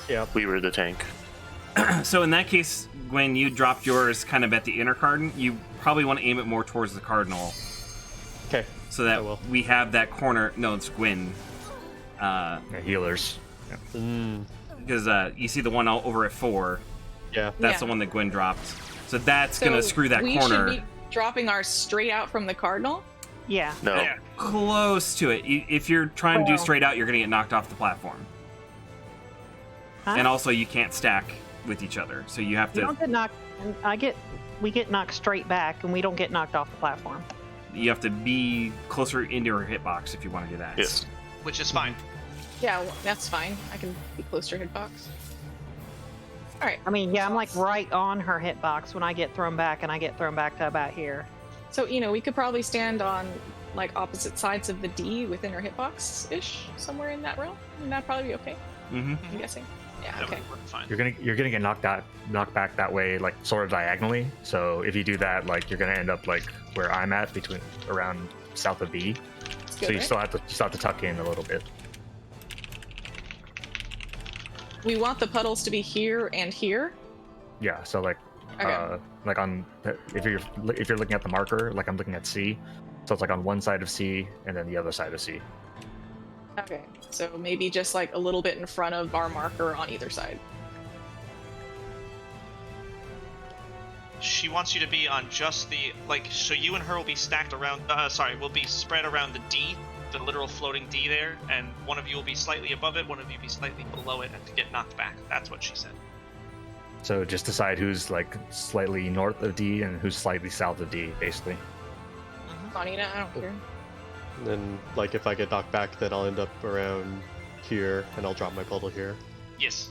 Yeah. We were the tank. so in that case, when you dropped yours kind of at the inner cardinal, you probably want to aim it more towards the cardinal, Okay. so I that will. we have that corner. No, it's Gwyn. Yeah, healers. Because you see the one over at 4. Yeah. That's Yeah. the one that Gwyn dropped. So that's So gonna screw that we corner should be dropping ours straight out from the cardinal. Yeah. No. Yeah. close to it. If you're trying to do Well- straight out, you're gonna get knocked off the platform. Huh? And also, you can't stack with each other, so you have We to don't get knocked. We get knocked straight back, and we don't get knocked off the platform. be closer into her hitbox if you want to do that. Yes. Which is fine. Yeah, well, that's fine. I can be close to her hitbox. All right. I mean, yeah, I'm like right on her hitbox when I get thrown back, and I get thrown back to about here. So we could probably stand on like opposite sides of the D within her hitbox ish, somewhere in that realm. And that'd probably be okay. Mm-hmm. I'm guessing. Yeah. That Okay. would work fine. You're gonna get knocked back that way, like sort of diagonally. So if you do that, like you're gonna end up like where I'm at, between around south of B. It's So good, you right? still have to tuck in a little bit. We want the puddles to be here and here. Yeah. So like Okay. like on if you're looking at the marker, like I'm looking at C. So it's like on one side of C and then the other side of C. Okay. So maybe just like a little bit in front of our marker on either side. She wants you to be on just the so you and her will be stacked around. Will be spread around the D, the literal floating D there, and one of you will be slightly above it, one of you be slightly below it, and to get knocked back. That's what she said. So just decide who's like slightly north of D and who's slightly south of D, basically. Bonita, I don't care. And then, like, if I get knocked back, then I'll end up around here, and I'll drop my puddle here. Yes.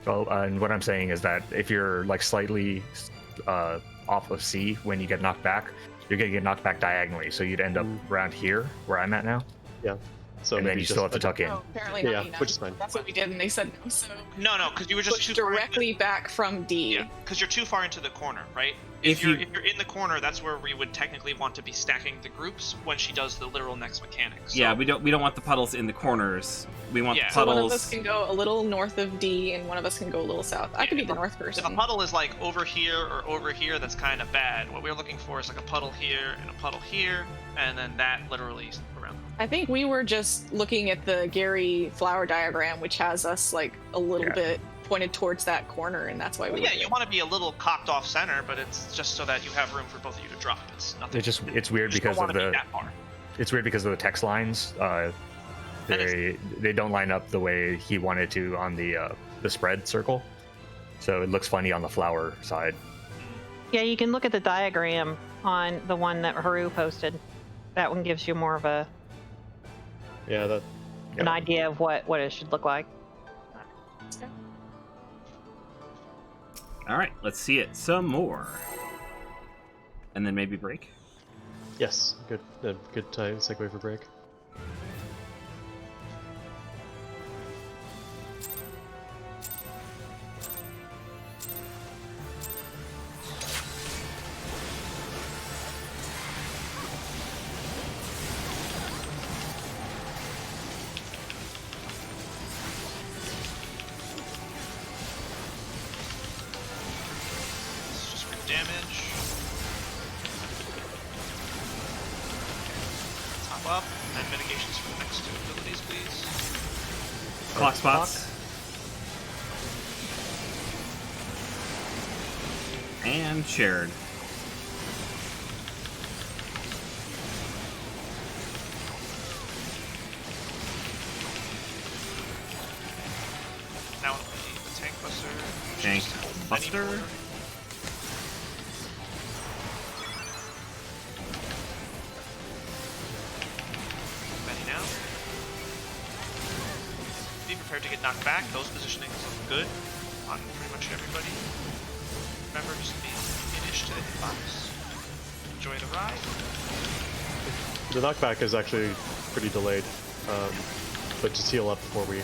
So, and what I'm saying is that if you're like slightly off of C when you get knocked back, you're gonna get knocked back diagonally. So you'd end up around here, where I'm at now, Yeah. So and then maybe you still have to tuck in. Oh, apparently Yeah, not enough. which is fine. That's what we did, and they said no. So No, because you were just push too far directly back from D. Yeah, because you're too far into the corner, right? If If you're you- in the corner, that's where we would technically want to be stacking the groups when she does the literal next mechanic. So, Yeah, we don't want the puddles in the corners. We want Yeah. the So one puddles. of us can go a little north of D, and one of us can go a little south. I could be the north If a person. puddle is like over here or over here, that's kind of bad. What we're looking for is like a puddle here and a puddle here, and then that literally around. I think we were just looking at the Gary flower diagram, which has us like a little Yeah. bit pointed towards that corner, and that's why we. Well, were yeah, you want to be a little cocked off center, but it's just so that you have room for both of you to drop. It's nothing. It's weird you just don't because of want to be the that far. it's weird because of the text lines. They don't line up the way he wanted to on the spread circle, so it looks funny on the flower side. Yeah, you can look at the diagram on the one that Haru posted. That one gives you more of an Yeah, idea of what it should look like. All right, let's see it some more, and then maybe break. yes. Good time segue for break. It's just for damage. Top up, and mitigations for the next two abilities, please. Clock spots. And shared. Now it'll be the tank buster. which Tank is many buster. more. Ready now. Be prepared to get knocked back. Those positionings look good on pretty much everybody. Remember, just be finish to the hitbox. Enjoy the ride. The knockback is actually pretty delayed, but just heal up before we. We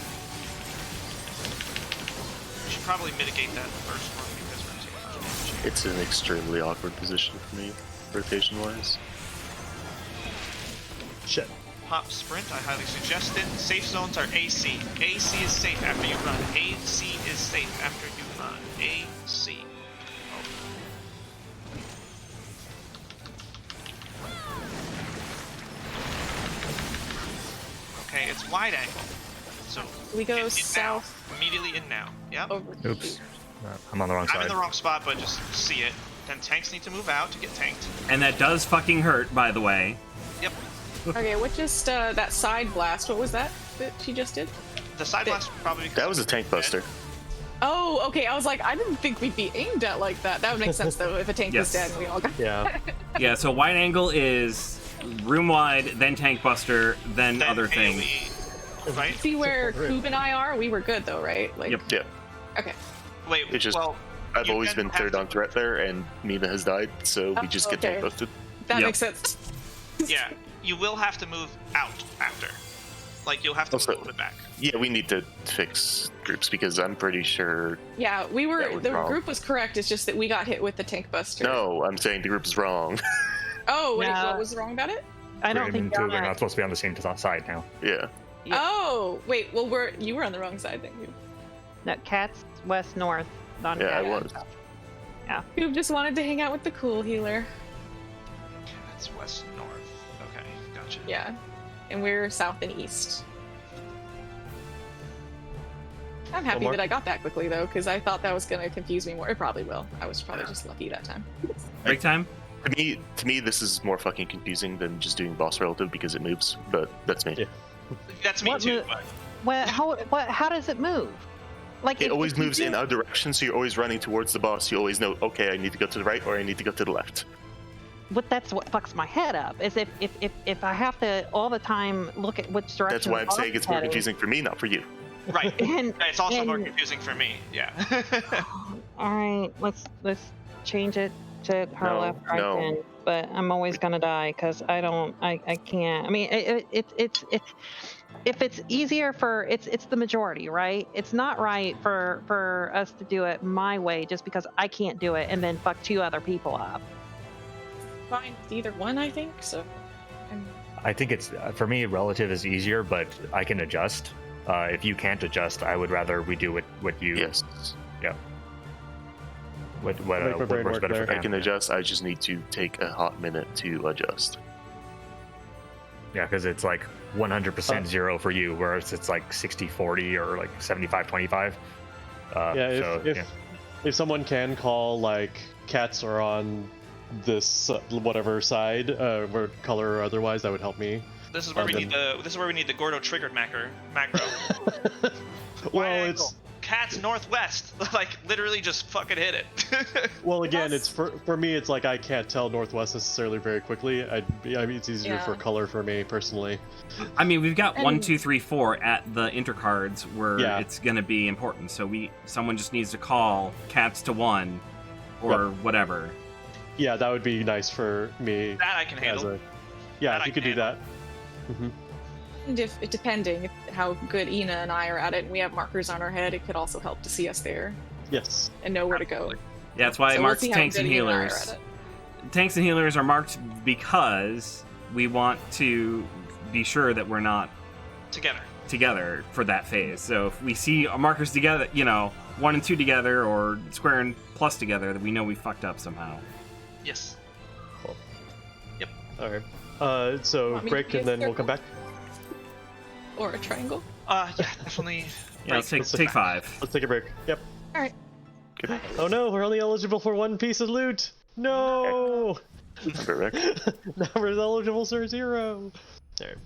should probably mitigate that first one because we're taking a bunch of damage. It's an extremely awkward position for me, rotation wise. Shit. Pop sprint, I highly suggest it. Safe zones are AC. AC is safe after you run. AC is safe after you run. AC. Okay, it's wide angle. So We go in now. south Immediately in now. Yep. over. Oops, I'm on the wrong I'm side. in the wrong spot, but just see it. Then tanks need to move out to get tanked. And that does fucking hurt, by the way. Yep. Okay, what just that side blast? What was that she just did? The side blast would probably. That was a tank buster. Oh, okay. I was like, I didn't think we'd be aimed at like that. That would make sense though if a tank was Yes. dead and we all got. Yeah. Yeah, so wide angle is room wide, then tank buster, then Then other thing. AoE, right? See where Koob and I are? We were good though, right? Like, Yep. Yeah, Okay. Wait, It's just- well, I've you always then been have third to- on threat there, and Mina has died, so Oh, we just get okay. tank busted. That Yep. makes sense. Yeah, You will have to move out after. Like, you'll have to move Also- a little bit back. Yeah, we need to fix groups because I'm pretty sure. Yeah, we were. That was The wrong. group was correct. It's just that we got hit with the tank buster. No, I'm saying the group is wrong. Oh wait, No. what was wrong about it? I don't Green think and two, they're Yana- not supposed to be on the same side now. Yeah. Yeah. Oh wait, well you were on the wrong side then. No, cats west north, non Yeah, I cat. was. You just wanted to hang out with the cool healer. That's west north. Okay, gotcha. Yeah, and we're south and east. I'm happy Omar? that I got that quickly though, because I thought that was gonna confuse me more. It probably will. I was probably just lucky that time. Break time. To me, this is more fucking confusing than just doing boss relative because it moves. But that's me. Yeah. That's me What too. mo- But Well, how does it move? Like It always if you moves do- in our direction, so you're always running towards the boss. You always know, okay, I need to go to the right or I need to go to the left. But that's what fucks my head up. Is if I have to all the time look at which direction. That's why the I'm boss saying is it's more heading. confusing for me, not for you. right. And, It's also more and- confusing for me. Yeah. All right, let's change it to her No, left, right, no. then. But I'm always gonna die because I can't. I mean, it's if it's easier for it's the majority, right? It's not right for us to do it my way just because I can't do it and then fuck 2 other people up. Fine with either one, I think. So, I think it's for me relative is easier, but I can adjust. If you can't adjust, I would rather we do what you Yes. what Make my brain works work better there. for I them. can adjust. I just need to take a hot minute to adjust. Yeah, because it's like 100% zero for you, whereas it's like 60-40 or like 75-25. Yeah, if someone can call like cats are on this whatever side, or color or otherwise, that would help me. This is where we Then- need the Gordo triggered macro. Well, Wide it's angle. Cats northwest. Like literally just fucking hit it. well again, it's for me. It's like I can't tell northwest necessarily very quickly. I mean, it's easier Yeah. for color for me personally. I mean, we've got And- 1, 2, 3, 4 at the intercards where Yeah. it's going to be important. So someone just needs to call cats to 1 or whatever. Yeah, that would be nice for me. That I can As handle. yeah, That if I you could do can that. hmm and if depending how good Ina and I are at it, and we have markers on our head, it could also help to see us there Yes. and know where to go. Yeah, that's why I So we'll marked see how tanks good and Ina and I are healers. at it. Tanks and healers are marked because we want to be sure that we're not Together. for that phase. So if we see markers together, 1 and 2 together or square and plus together, that we know we fucked up somehow. Yes. All right. So Want me to break be a and then we'll come circle? back. Or a triangle. Yeah, definitely. Yeah, let's take Let's take- 5. Let's take a break. Yep. All right. Oh no, we're only eligible for 1 piece of loot. No. Correct. Now we're eligible for 0. There.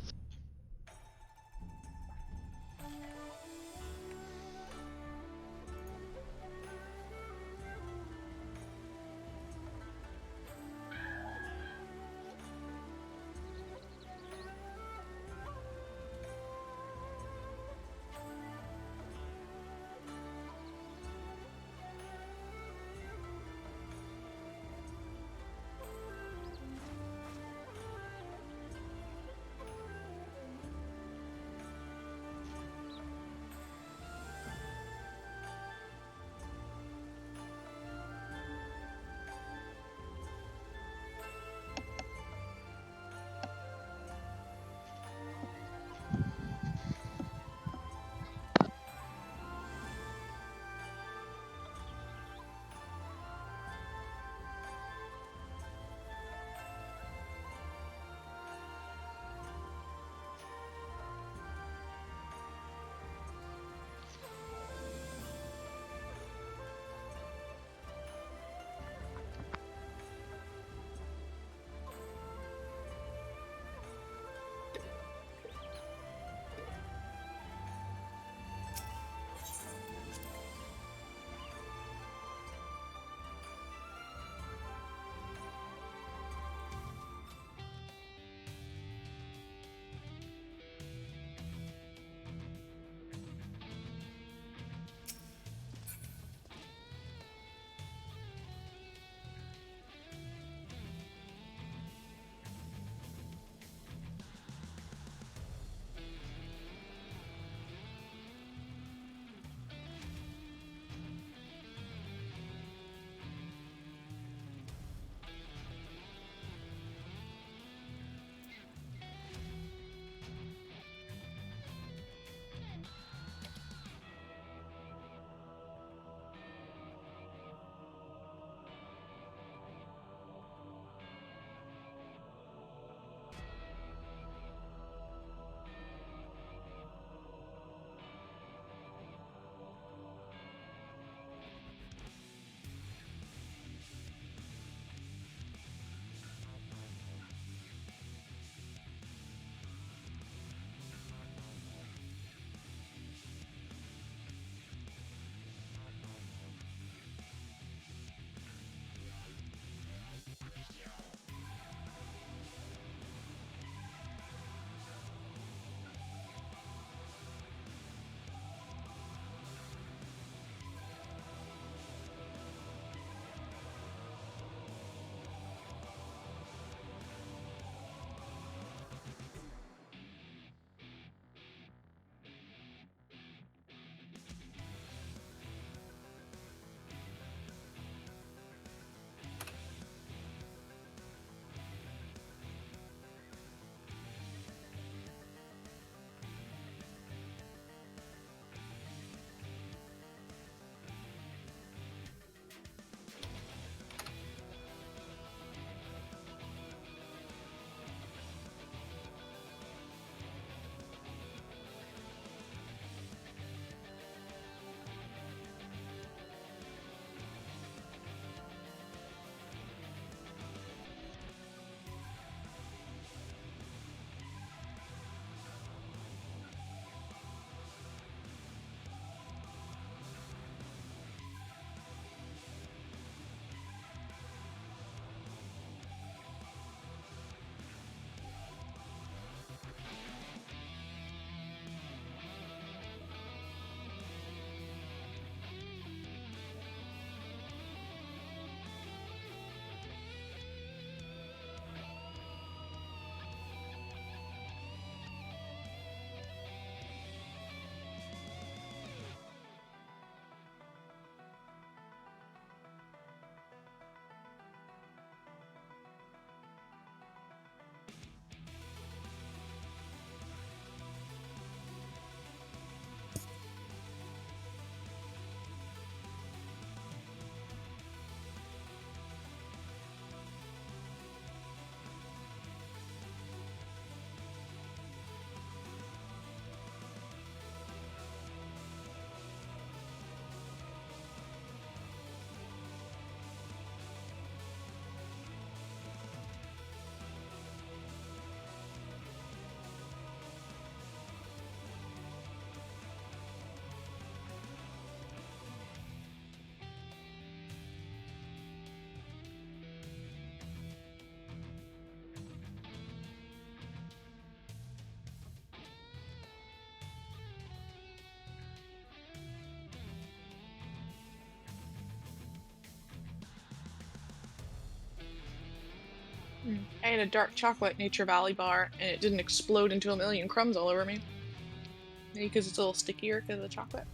I ate a dark chocolate Nature Valley bar, and it didn't explode into a million crumbs all over me. Maybe because it's a little stickier because of the chocolate.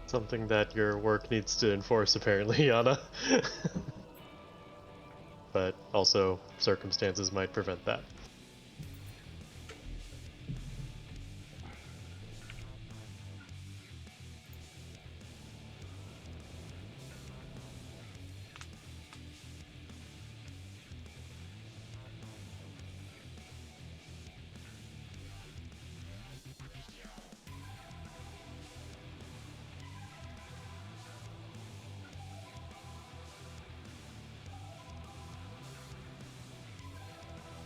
Something that your work needs to enforce, apparently, Yana. But also, circumstances might prevent that.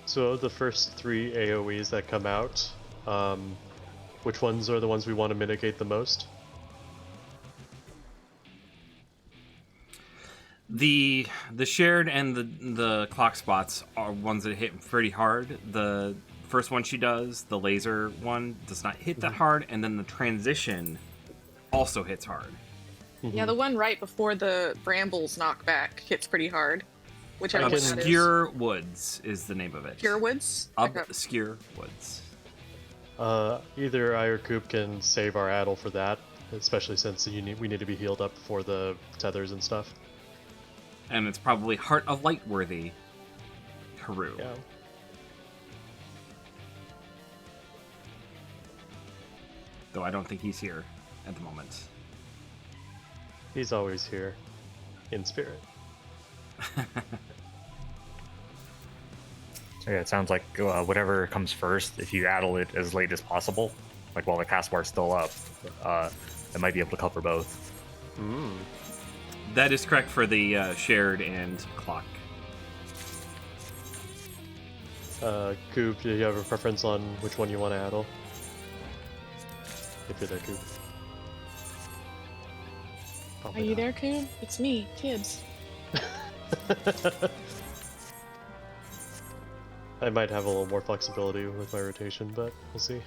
So the first 3 AoEs that come out, which ones are the ones we want to mitigate the most? The shared and the clock spots are ones that hit pretty hard. The first one she does, the laser one, does not hit that hard, and then the transition also hits hard. Yeah, the one right before the brambles knockback hits pretty hard. Whichever one that is. Obscure Woods is the name of it. Obscure Woods? Obscure Woods. Either I or Coop can save our Addle for that, especially since we need to be healed up for the tethers and stuff. And it's probably Heart of Light worthy. Haru. Yeah. Though I don't think he's here at the moment. He's always here, in spirit. So yeah, it sounds like whatever comes first, if you addle it as late as possible, like while the cast bar's still up, it might be able to cover both. That is correct for the shared and clock. Coop, do you have a preference on which one you want to addle? If you're there, Coop. Are you there, Coop? It's me, Tibbs. I might have a little more flexibility with my rotation, but we'll see.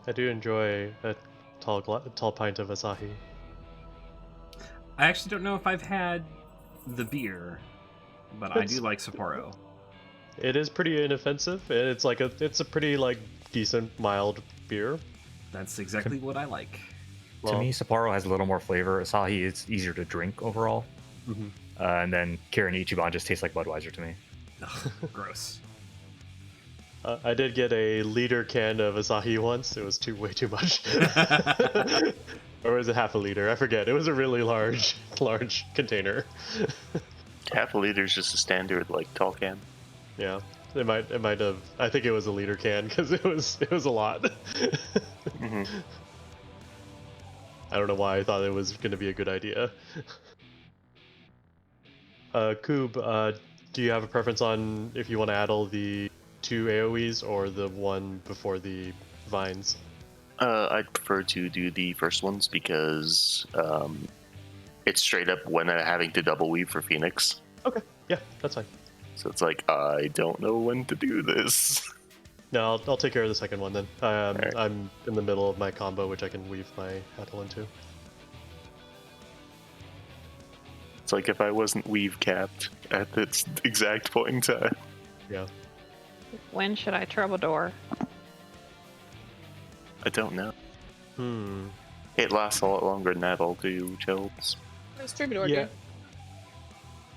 I do enjoy a tall pint of Asahi. I actually don't know if I've had the beer, but I do like Sapporo. It is pretty inoffensive, and it's a pretty like decent mild beer. That's exactly what I like. To me, Sapporo has a little more flavor. Asahi is easier to drink overall. And then Kirin Ichiban just tastes like Budweiser to me. Ugh, gross. I did get a liter can of Asahi once. It was way too much. Or was it half a liter? I forget. It was a really large container. Half a liter is just a standard like tall can. Yeah, it might have. I think it was a liter can because it was a lot. I don't know why I thought it was going to be a good idea. Koob, do you have a preference on if you want to addle the two AoEs or the one before the vines? I'd prefer to do the first ones because it's straight up when I'm having to double weave for Phoenix. Okay, yeah, that's fine. So it's like, I don't know when to do this. No, I'll take care of the second one then. Alright. I'm in the middle of my combo, which I can weave my Haddle into. It's like if I wasn't weave capped at this exact point in time. Yeah. When should I troubadour? I don't know. Hmm. It lasts a lot longer than that, all do, which helps. What does Troubadour Yeah. do?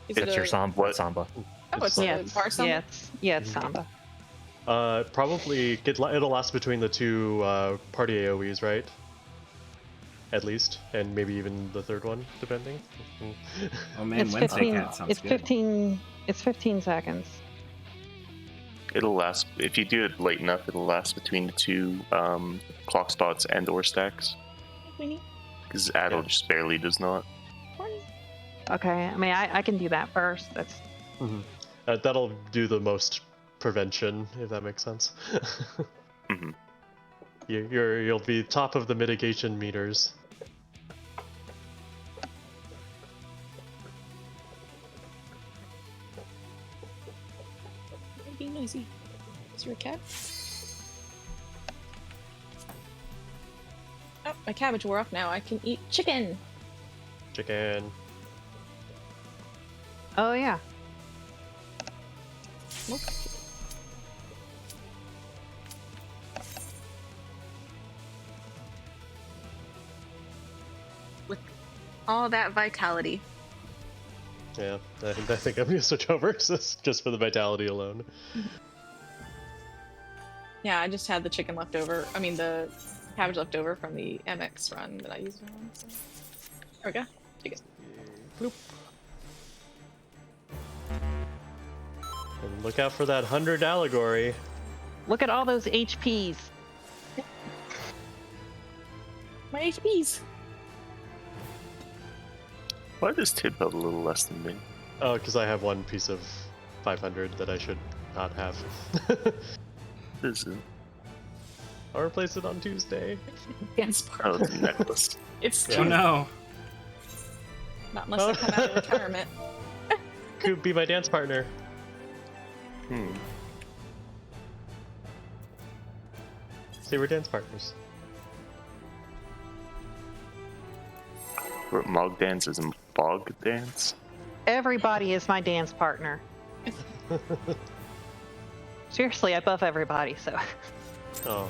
Is It's it your a... Samba. What? Samba. Oh, it's Yeah, a it's, bar samba? yeah, it's Samba. Probably it'll last between the two party AoEs, right? At least, and maybe even the third one, depending. Oh man, It's Wednesday 15. Cat sounds It's good. 15. It's 15 seconds. It'll last, if you do it late enough, it'll last between the two clock spots and or stacks. Winnie? Because Adel Yeah. just barely does not. Morning. Okay, I mean, I can do that first. That's Mhm. That'll do the most prevention, if that makes sense. Mhm. You'll be top of the mitigation meters. Don't be noisy. Is there a cat? Oh, my cabbage wore off now. I can eat chicken. Chicken. oh yeah. Nope. With all that vitality. Yeah, I think I'm gonna switch over just for the vitality alone. Yeah, I just had the chicken left over. I mean, the cabbage left over from the EMEX run that I used it on. So. There we go. Take it. Bloop. And look out for that 100 allegory. Look at all those HPs. My HPs. Why does Tib build a little less than me? Oh, because I have one piece of 500 that I should not have. This is I'll replace it on Tuesday. Dance oh, part. it's a necklace. It's Yeah. Oh no. not unless I come out of retirement. Could be my dance partner. Hmm. See, we're dance partners. Mog dance is a bog dance. Everybody is my dance partner. Seriously, I buff everybody, so. Oh.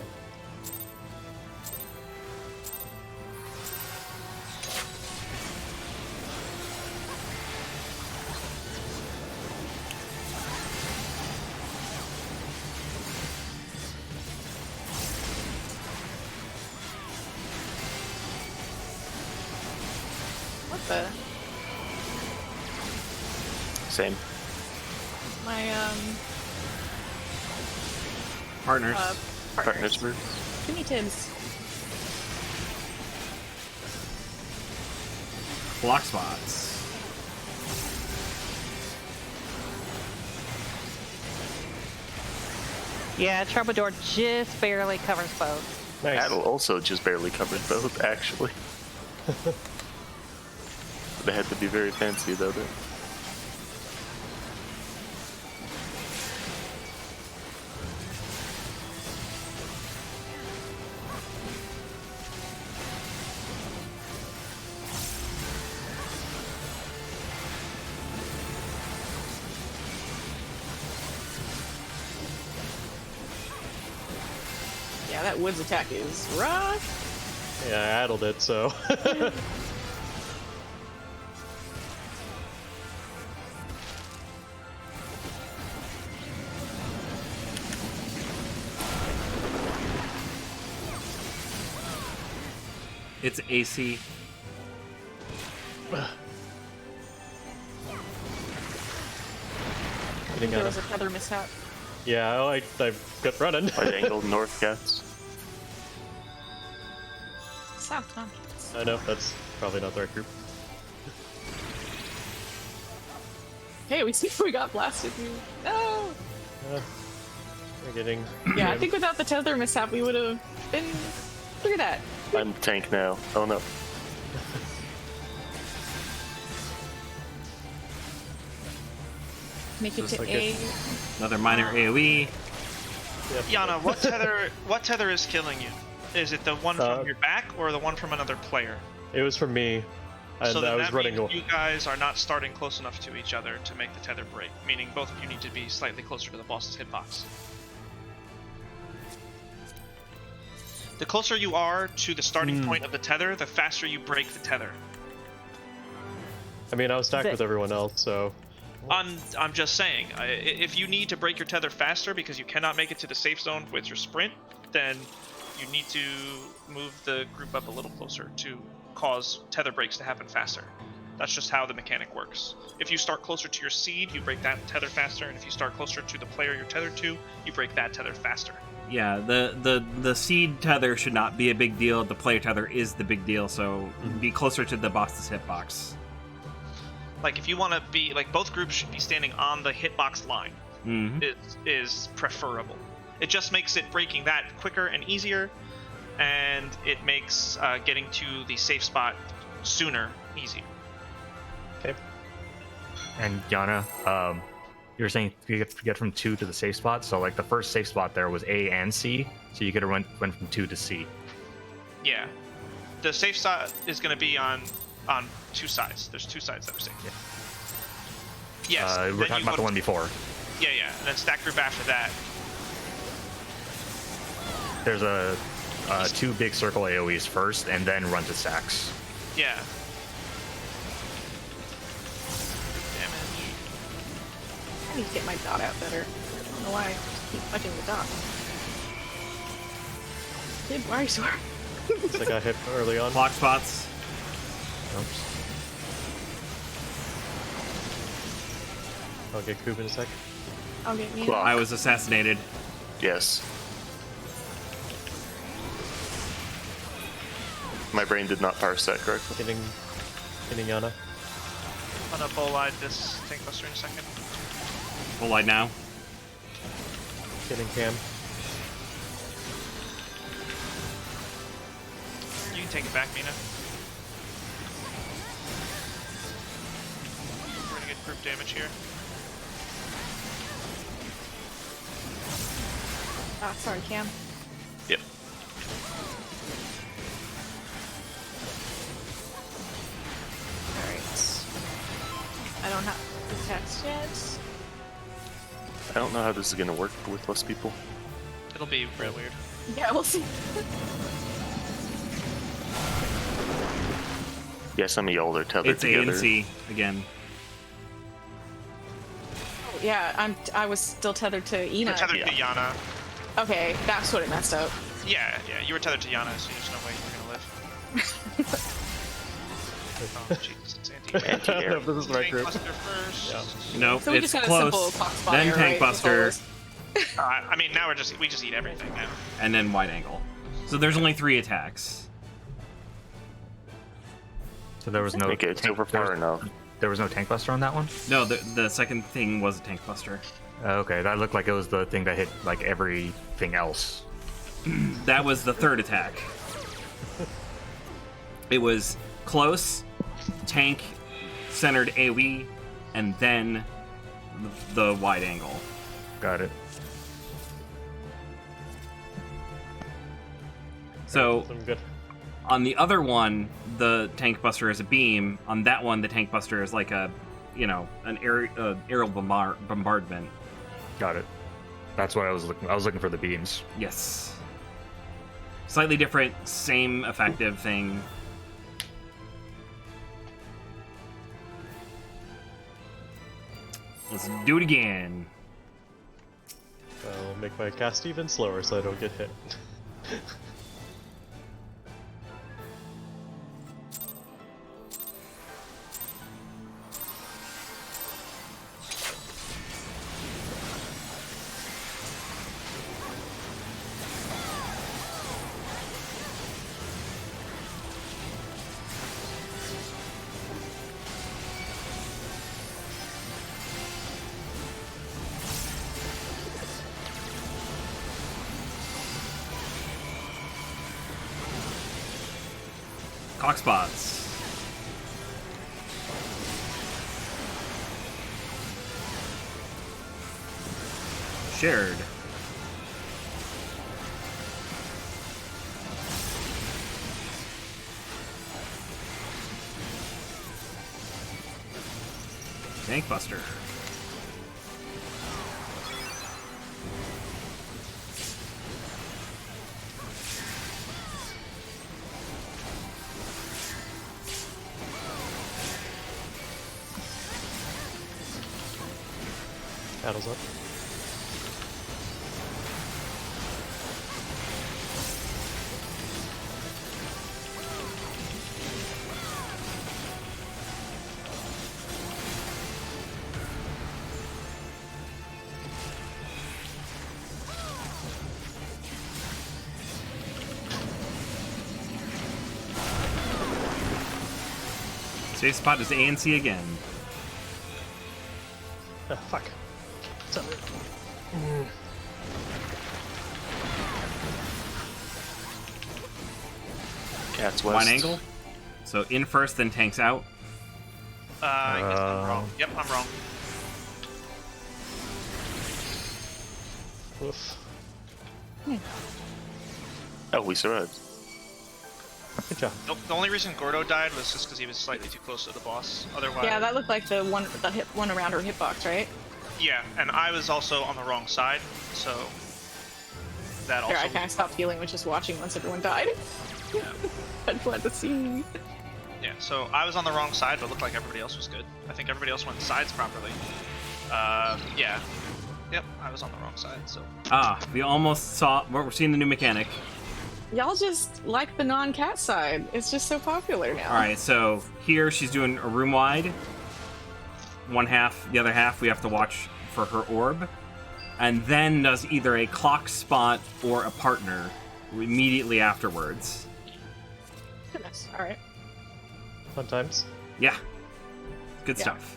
What the? Same. My Partners. Partners partners. verse. Too many Tibbs. Block spots. Yeah, Troubadour just barely covers both. Nice. Adel also just barely covered both, actually. They had to be very fancy about it. Yeah, that woods attack is rough. Yeah, I addled it, so. It's AC. Getting There out was a of. feather mishap. Yeah, oh, I got running. Wide angled north cats. South Tomkins. I know, that's probably not the right group. Hey, we see we got blasted. No. Uh, We're getting. Yeah, I think without the tether mishap, we would have been. Look at that. I'm the tank now. Oh no. Make it Just to like A. Another minor AoE. Yana, what tether is killing you? Is it the one from your back or the one from another player? It was from me, and So then I was that running means away. you guys are not starting close enough to each other to make the tether break, meaning both of you need to be slightly closer to the boss's hitbox. The closer you are to the starting point of the tether, the faster you break the tether. I mean, I was stacked Is it- with everyone else, so I'm just saying, if you need to break your tether faster because you cannot make it to the safe zone with your sprint, then you need to move the group up a little closer to cause tether breaks to happen faster. That's just how the mechanic works. If you start closer to your seed, you break that tether faster, and if you start closer to the player you're tethered to, you break that tether faster. Yeah, the seed tether should not be a big deal. The player tether is the big deal, so be closer to the boss's hitbox. Like, if you want to be, like, both groups should be standing on the hitbox line. Mm-hmm. Is preferable. It just makes it breaking that quicker and easier, and it makes getting to the safe spot sooner easier. okay. And Yana, you were saying you get from 2 to the safe spot. So like the first safe spot there was A and C, so you could have went from 2 to C. Yeah, the safe spot is going to be on 2 sides. There's 2 sides that are safe. Yeah. Yes. We're then talking you about go the one before. Yeah, and then stack group after that. There's a 2 big circle AoEs first, and then run to stacks. Yeah. Damage. I need to get my dot out better. I don't know why I keep touching the dot. Kid, why are you so hard? It's like I hit early on. Block spots. Oops. I'll get Coop in a sec. I'll get me. Well, I was assassinated. Yes. My brain did not parse that correctly. Hitting Yana. I'm gonna bolide this tank buster in a second. Full light now. Hitting Cam. You can take it back, Mina. We're gonna get group damage here. Ah, sorry, Cam. Yep. Alright. I don't have the text yet. I don't know how this is gonna work with less people. It'll be real weird. Yeah, we'll see. Yeah, some of y'all are tethered It's A together. and C again. Yeah, I was still tethered to You're E9. tethered to Yana. Okay, that's what it messed up. Yeah, you were tethered to Yana, so there's no way you were gonna live. Oh, Jesus, it's I don't know if this is the right Tank group. Buster first. Yeah. Nope, So we it's just got a simple close. clock spot Then here, tank right? buster, I mean, now we just eat everything now. and then wide angle. So there's only 3 attacks. So there was no Okay, it's over far enough. There was no tank buster on that one. No, the second thing was a tank buster. Okay, that looked like it was the thing that hit like everything else. That was the 3rd attack. It was close, tank, centered AoE, and then the wide angle. Got it. So I'm good. on the other one, the tank buster is a beam. On that one, the tank buster is like an aerial bombardment. Got it. That's what I was looking. I was looking for the beams. Yes. Slightly different, same effective thing. Let's do it again. I'll make my cast even slower so I don't get hit. Clock spots. Shared. Bankbuster. Battle's up. Safe spot is ANC again. Ah, fuck. What's up? Cats west. Wide angle. So in first, then tanks out. I guess I'm wrong. Yep, I'm wrong. Oof. Oh, we survived. Good job. The only reason Gordo died was just because he was slightly too close to the boss. Otherwise, Yeah, that looked like the one around her hitbox, right? yeah, and I was also on the wrong side, so that also. There, I kind of stopped healing, was just watching once everyone died. I just wanted to see. Yeah, so I was on the wrong side, but looked like everybody else was good. I think everybody else went sides properly. Yeah. Yep, I was on the wrong side, so. We almost saw. We're seeing the new mechanic. Y'all just like the non-cat side. It's just so popular now. All right, so here she's doing a room wide. One half, the other half we have to watch for her orb, and then does either a clock spot or a partner immediately afterwards. Goodness. All right. Fun times. Yeah, good Yeah. stuff.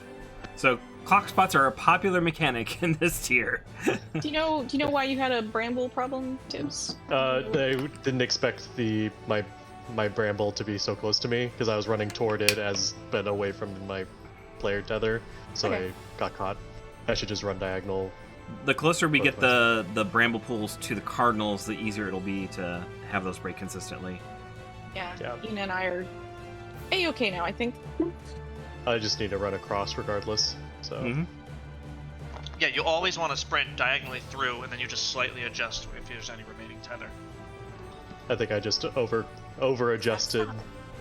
So clock spots are a popular mechanic in this tier. Do you know why you had a bramble problem, Tibbs? They didn't expect my bramble to be so close to me because I was running toward it but away from my player tether, so Okay. I got caught. I should just run diagonal. The closer we get Both the bramble pools to the cardinals, the easier it'll be to have those break consistently. Yeah. Yeah. Ina and I are A-okay now, I think. I just need to run across regardless. So Mhm. Yeah, you always want to sprint diagonally through, and then you just slightly adjust if there's any remaining tether. I think I just over adjusted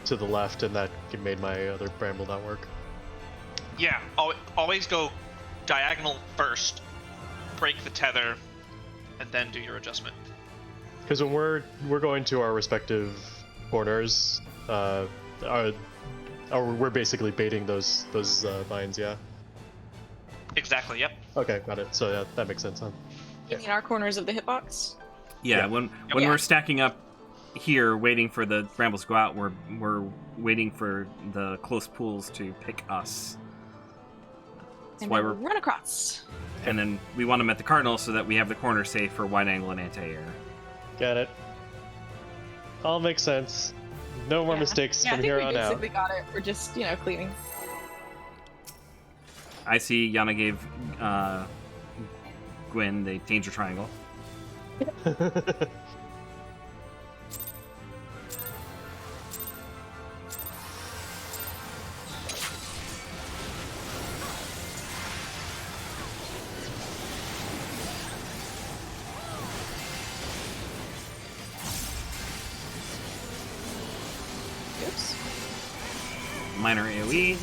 to the left, and that made my other bramble not work. Yeah, always go diagonal first, break the tether, and then do your adjustment. Because when we're going to our respective corners, we're basically baiting those vines, yeah. Exactly, yep. Okay, got it. So yeah, that makes sense, huh? You mean our corners of the hitbox? Yeah, Yeah. when Yeah. we're stacking up here, waiting for the brambles to go out, we're waiting for the close pools to pick us. That's And why then we're, run across. and then we want them at the cardinals so that we have the corner safe for wide angle and anti-air. Got it. All makes sense. No more Yeah. mistakes Yeah, I from think here we on out. basically got it. We're just, cleaning. I see Yana gave Gwen the danger triangle. Oops. Minor AoE.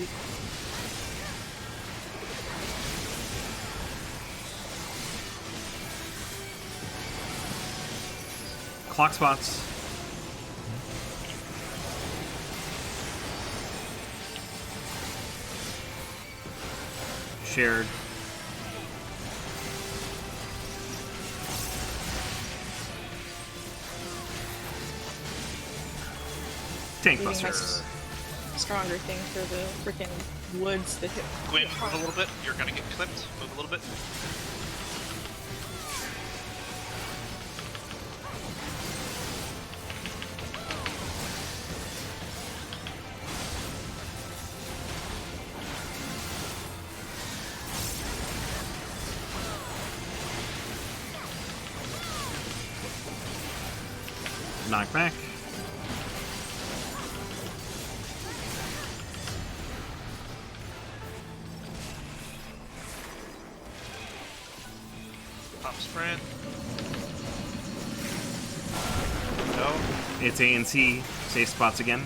Clock spots. Shared. Tank Leaving my Buster. stronger thing for the freaking woods that hit. Gwyn, move a little bit. You're gonna get clipped. Move a little bit. knockback. Pop sprint. No. It's A and C. Safe spots again.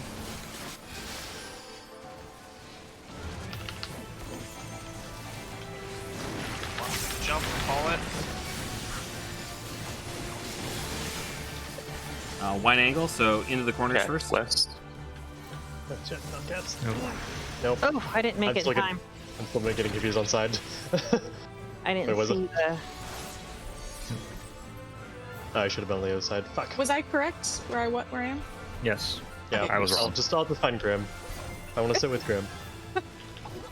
Jump, call it. Wide angle, so into the corners Cat first. west. Oh, shit, not cats. Nope. Nope. Oh, I didn't make I'm it still in getting- time. I'm still getting confused on side. I didn't Wait, was see it? the. I should have been on the other side. Fuck. Was I correct where I am? Yes. Yeah, I was I'll wrong. just find Grim. I want to sit with Grim.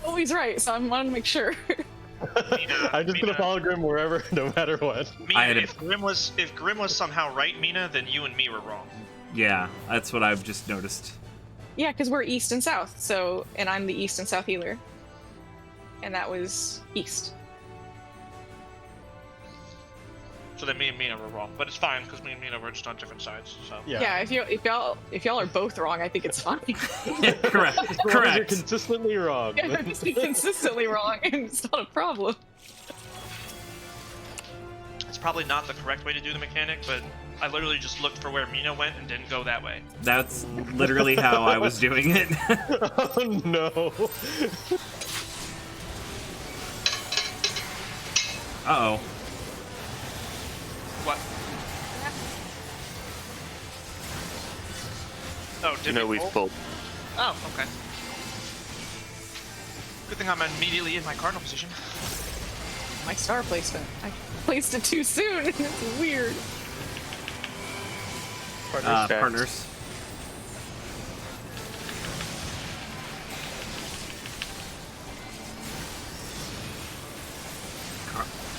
Oh, he's right, so I wanted to make sure. I'm just gonna Mina. follow Grim wherever, no matter what. Mina, I had a- if Grim was somehow right, Mina, then you and me were wrong. Yeah, that's what I've just noticed. Yeah, because we're east and south, so, and I'm the east and south healer. And that was east. So then me and Mina were wrong, but it's fine because me and Mina were just on different sides. So Yeah, if y'all are both wrong, I think it's fine. Correct. As long as you're Correct. consistently wrong. Yeah, I'm just consistently wrong, and it's not a problem. it's probably not the correct way to do the mechanic, but I literally just looked for where Mina went and didn't go that way. That's literally how I was doing it. Oh no. Uh-oh. What? Oh, did No, we we've pull? pulled. Oh, okay. Good thing I'm immediately in my cardinal position. My star placement. I placed it too soon, and it's weird. Partners. Partners.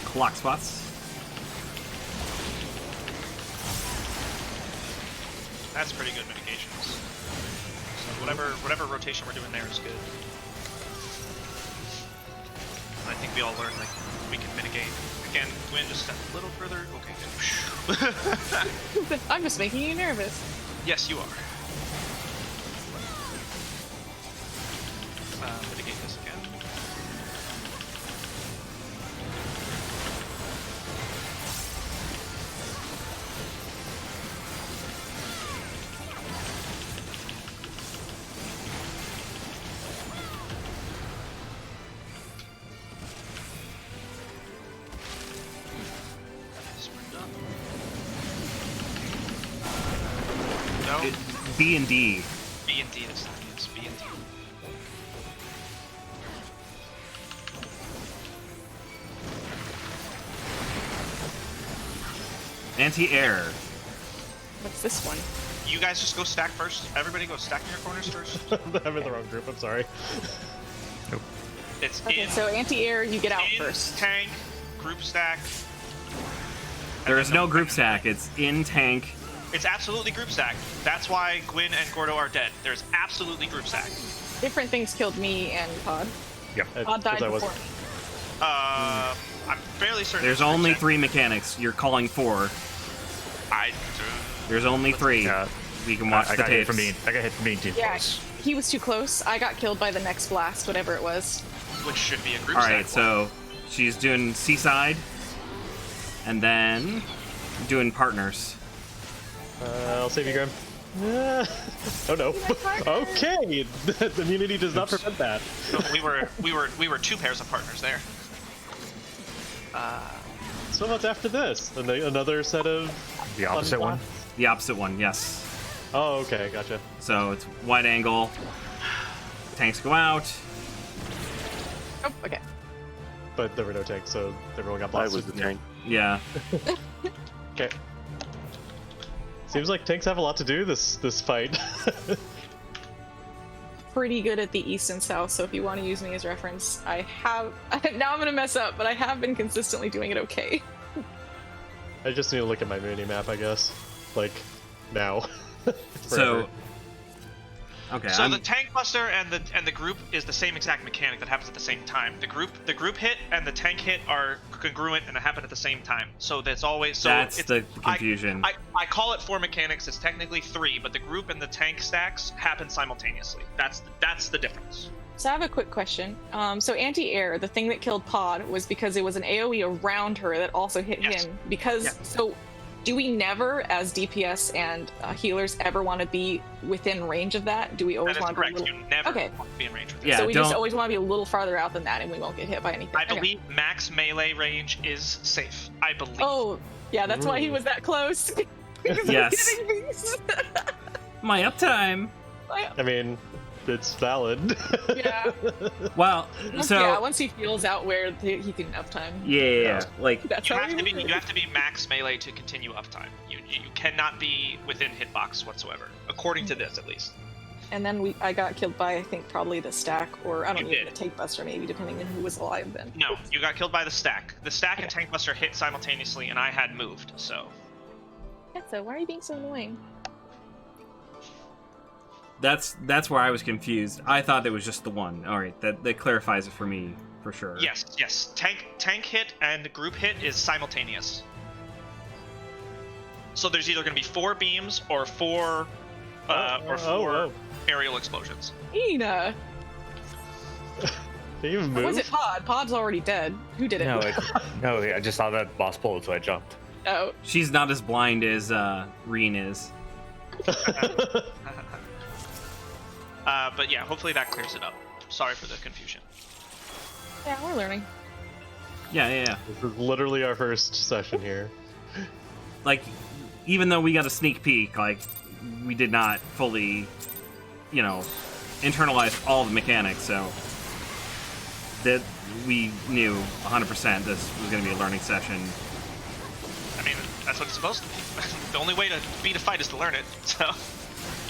Clock spots. That's pretty good mitigations. So whatever rotation we're doing there is good. And I think we all learned like we can mitigate. Again, Gwyn just step a little further. Okay, good. I'm just making you nervous. Yes, you are. Mitigate this again. Sprint up. No. B and D. B and D this time, yes, B and D. Anti-air. What's this one? You guys just go stack first. Everybody go stack in your corners first. I'm in the wrong group, I'm sorry. It's Okay, in, so anti-air, you get out in first. tank, group stack. There and is then no the- group stack. It's in tank. It's absolutely group stack. That's why Gwyn and Gordo are dead. There's absolutely group stack. Different things killed me and Pod. Yep. Pod died 'Cause I before wasn't- me. I'm fairly certain. There's it's group only stack. 3 mechanics. You're calling 4. There's only 3. Yeah. We can watch I the got hit tapes. from being. I got hit from being too Yeah, close. he was too close. I got killed by the next blast, whatever it was. Which should be a group All stack. right, so she's doing Seaside, and then doing Partners. I'll save you, Grim. Oh no. Okay. The immunity does not prevent that. No, we were 2 pairs of partners there. So what's after this? Another set of The opposite one. The opposite one, yes. Oh, okay, gotcha. So it's wide angle. Tanks go out. Oh, okay. But there were no tanks, so everyone got I blasted. was the tank. Yeah. Okay. Seems like tanks have a lot to do this fight. Pretty good at the east and south, so if you want to use me as reference, I have. Now I'm gonna mess up, but I have been consistently doing it okay. I just need to look at my mini map, I guess. Like now. So. Okay. So I'm, the tank buster and the group is the same exact mechanic that happens at the same time. The group hit and the tank hit are congruent and happen at the same time. So that's always so that's it's, the confusion. I I call it 4 mechanics. It's technically 3, but the group and the tank stacks happen simultaneously. That's the difference. So I have a quick question. So anti-air, the thing that killed Pod, was because it was an AoE around her that also hit Yes. him. Because so, do we never, as DPS and healers, ever want to be within range of that? Do we always That is want to be a correct. little... You never Okay. want to be in range with it. Yeah, so we just don't- always want to be a little farther out than that, and we won't get hit by anything. I Okay. believe max melee range is safe. I believe. Oh, yeah, that's why he was that close. Because he was Yes. hitting things. My uptime. I mean, it's valid. Yeah. Well, so yeah, once he feels out where he can uptime. yeah. Like That's You how have we to be do it. you have to be max melee to continue uptime. You cannot be within hitbox whatsoever, according to this at least. And then I got killed by, I think, probably the stack, or I don't You know, did. the tank buster maybe, depending on who was alive then. No, you got killed by the stack. The stack and tank buster hit simultaneously, and I had moved. So Yeah, so why are you being so annoying? that's where I was confused. I thought it was just the one. All right, that clarifies it for me for sure. yes, tank hit and group hit is simultaneous. So there's either going to be 4 beams or 4 aerial explosions. Ina! They even Or move? was it Pod? Pod's already dead. Who did it? No, I just saw that boss pulled, so I jumped. Oh. She's not as blind as Reen is. But yeah, hopefully that clears it up. Sorry for the confusion. Yeah, we're learning. Yeah. This is literally our first session here. Like, even though we got a sneak peek, like, we did not fully, internalize all the mechanics, so that we knew 100% this was going to be a learning session. I mean, that's what it's supposed to be. The only way to beat a fight is to learn it. So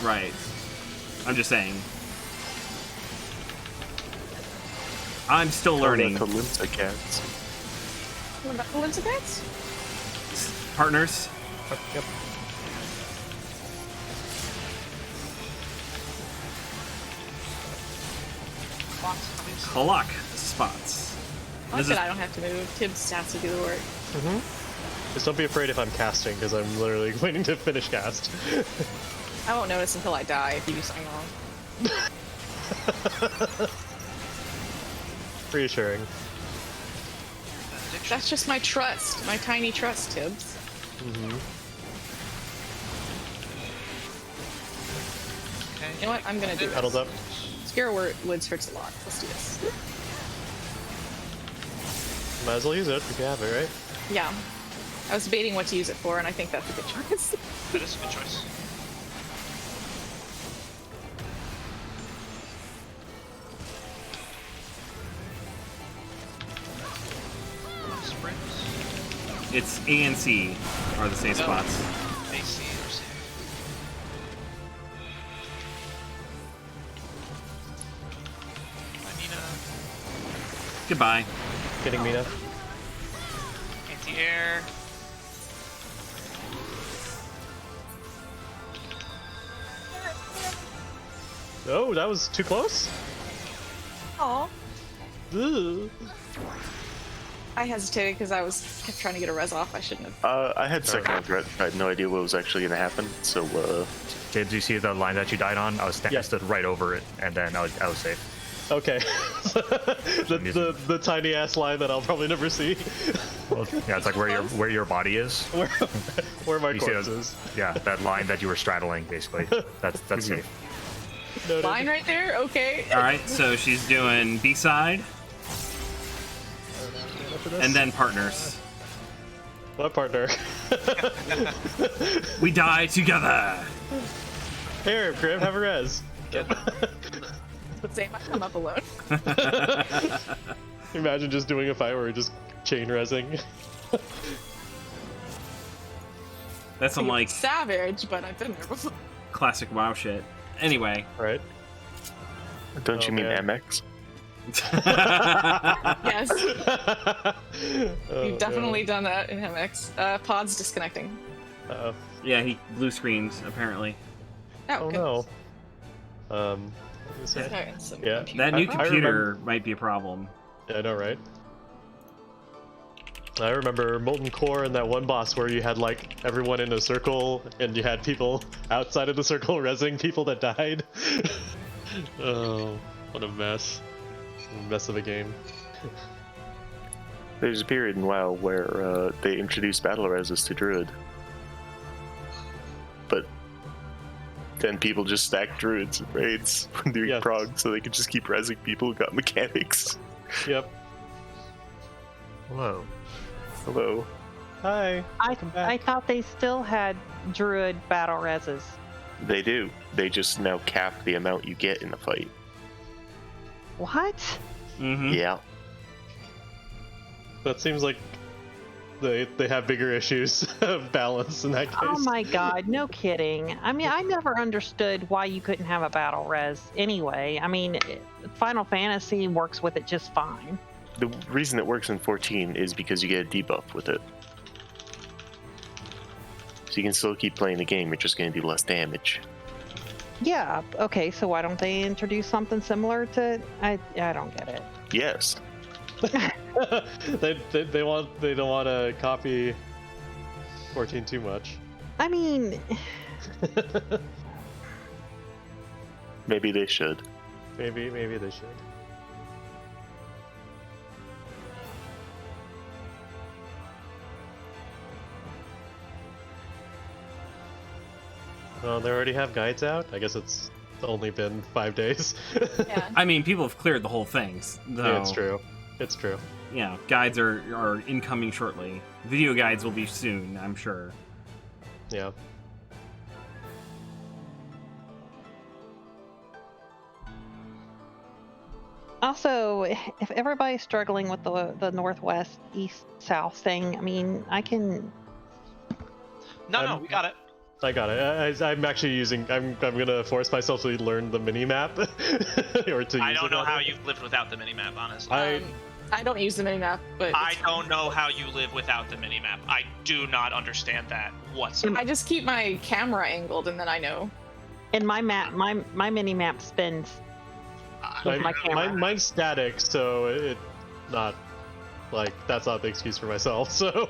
Right. I'm just saying. I'm still learning. Kalimsa cats. What about the Linsicats? Partners. Yep. Clock spots. I This said is- I don't have to move. Tibbs has to do the work. Just don't be afraid if I'm casting, because I'm literally waiting to finish cast. I won't notice until I die if you do something wrong. Reassuring. That's just my trust. My tiny trust, Tibbs. okay. You know what? I'm gonna do it. Huddled up. Scare Woods hurts a lot. Let's do this. Might as well use it if you have it, right? Yeah. I was debating what to use it for, and I think that's a good choice. That is a good choice. Sprint, It's A and C are the safe spots. AC, or C. Anina, Goodbye. Getting Mina. anti-air. Oh, that was too close? Aw. Ugh. I hesitated because I kept trying to get a res off. I shouldn't have. I had second regret. I had no idea what was actually going to happen. So, Did you see the line that you died on? I was Yeah. stood right over it, and then I was safe. Okay. the tiny ass line that I'll probably never see. Well, yeah, it's like where your body is. Where my You see corpse that- is. Yeah, that line that you were straddling, basically. That's safe. Noted. Line right there? Okay. All right, so she's doing B-side and then partners. What partner? We die together. Here, Grim, have a res. Same. I come up alone. Imagine just doing a fight where we're just chain resing. That's some like Savage, but I've been there before. classic WoW shit. Anyway. Right? don't Oh, you mean man. MX? Yes. Oh, We've definitely done that in MX. Pod's disconnecting. no. Uh-oh. Yeah, he blue screens apparently. Oh goodness. no. What is that? Sorry, some Yeah. computer. That new I computer remember- might be a problem. Yeah, I know, right? I remember Molten Core and that one boss where you had like everyone in a circle and you had people outside of the circle rezzing people that died. Oh, what a mess. Mess of a game. There's a period in WoW where they introduced battle reses to Druid. But then people just stacked Druids and raids when doing prog so they could just keep rezzing people who got mechanics. Yep. Whoa. Hello. Hi. I thought they still had Druid battle reses. They do. They just now cap the amount you get in a fight. What? Mm-hmm. Yeah. That seems like they have bigger issues of balance in that case. Oh my god, no kidding. I mean, I never understood why you couldn't have a battle res anyway. I mean, Final Fantasy works with it just fine. The reason it works in 14 is because you get a debuff with it. So you can still keep playing the game, you're just going to do less damage. Yeah, okay, so why don't they introduce something similar to... I don't get it. Yes. they don't want to copy 14 too much. I mean... Maybe they should. Maybe they should. Well, they already have guides out. I guess it's only been 5 days. Yeah. I mean, people have cleared the whole thing. Yeah, it's true. It's true. Yeah, guides are incoming shortly. Video guides will be soon, I'm sure. Yeah. Also, if everybody's struggling with the northwest, east, south thing, I mean, I can... No, we got it. I got it. I'm actually using. I'm gonna force myself to learn the mini map, or to. I don't know how you've lived without the minimap, honestly. I don't use the minimap, but I don't know how you live without the minimap. I do not understand that whatsoever. I just keep my camera angled, and then I know. And my map, my mini map spins with my camera. Mine's static, so it not like that's not the excuse for myself. So.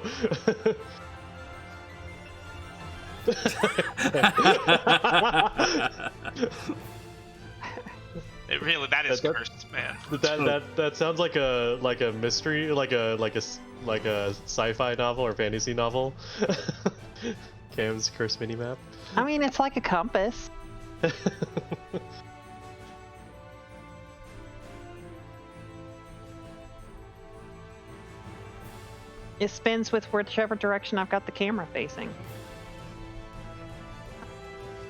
It really, that is cursed, man. That sounds like a mystery, like a sci-fi novel or fantasy novel. Cam's cursed minimap. I mean, it's like a compass. It spins with whichever direction I've got the camera facing.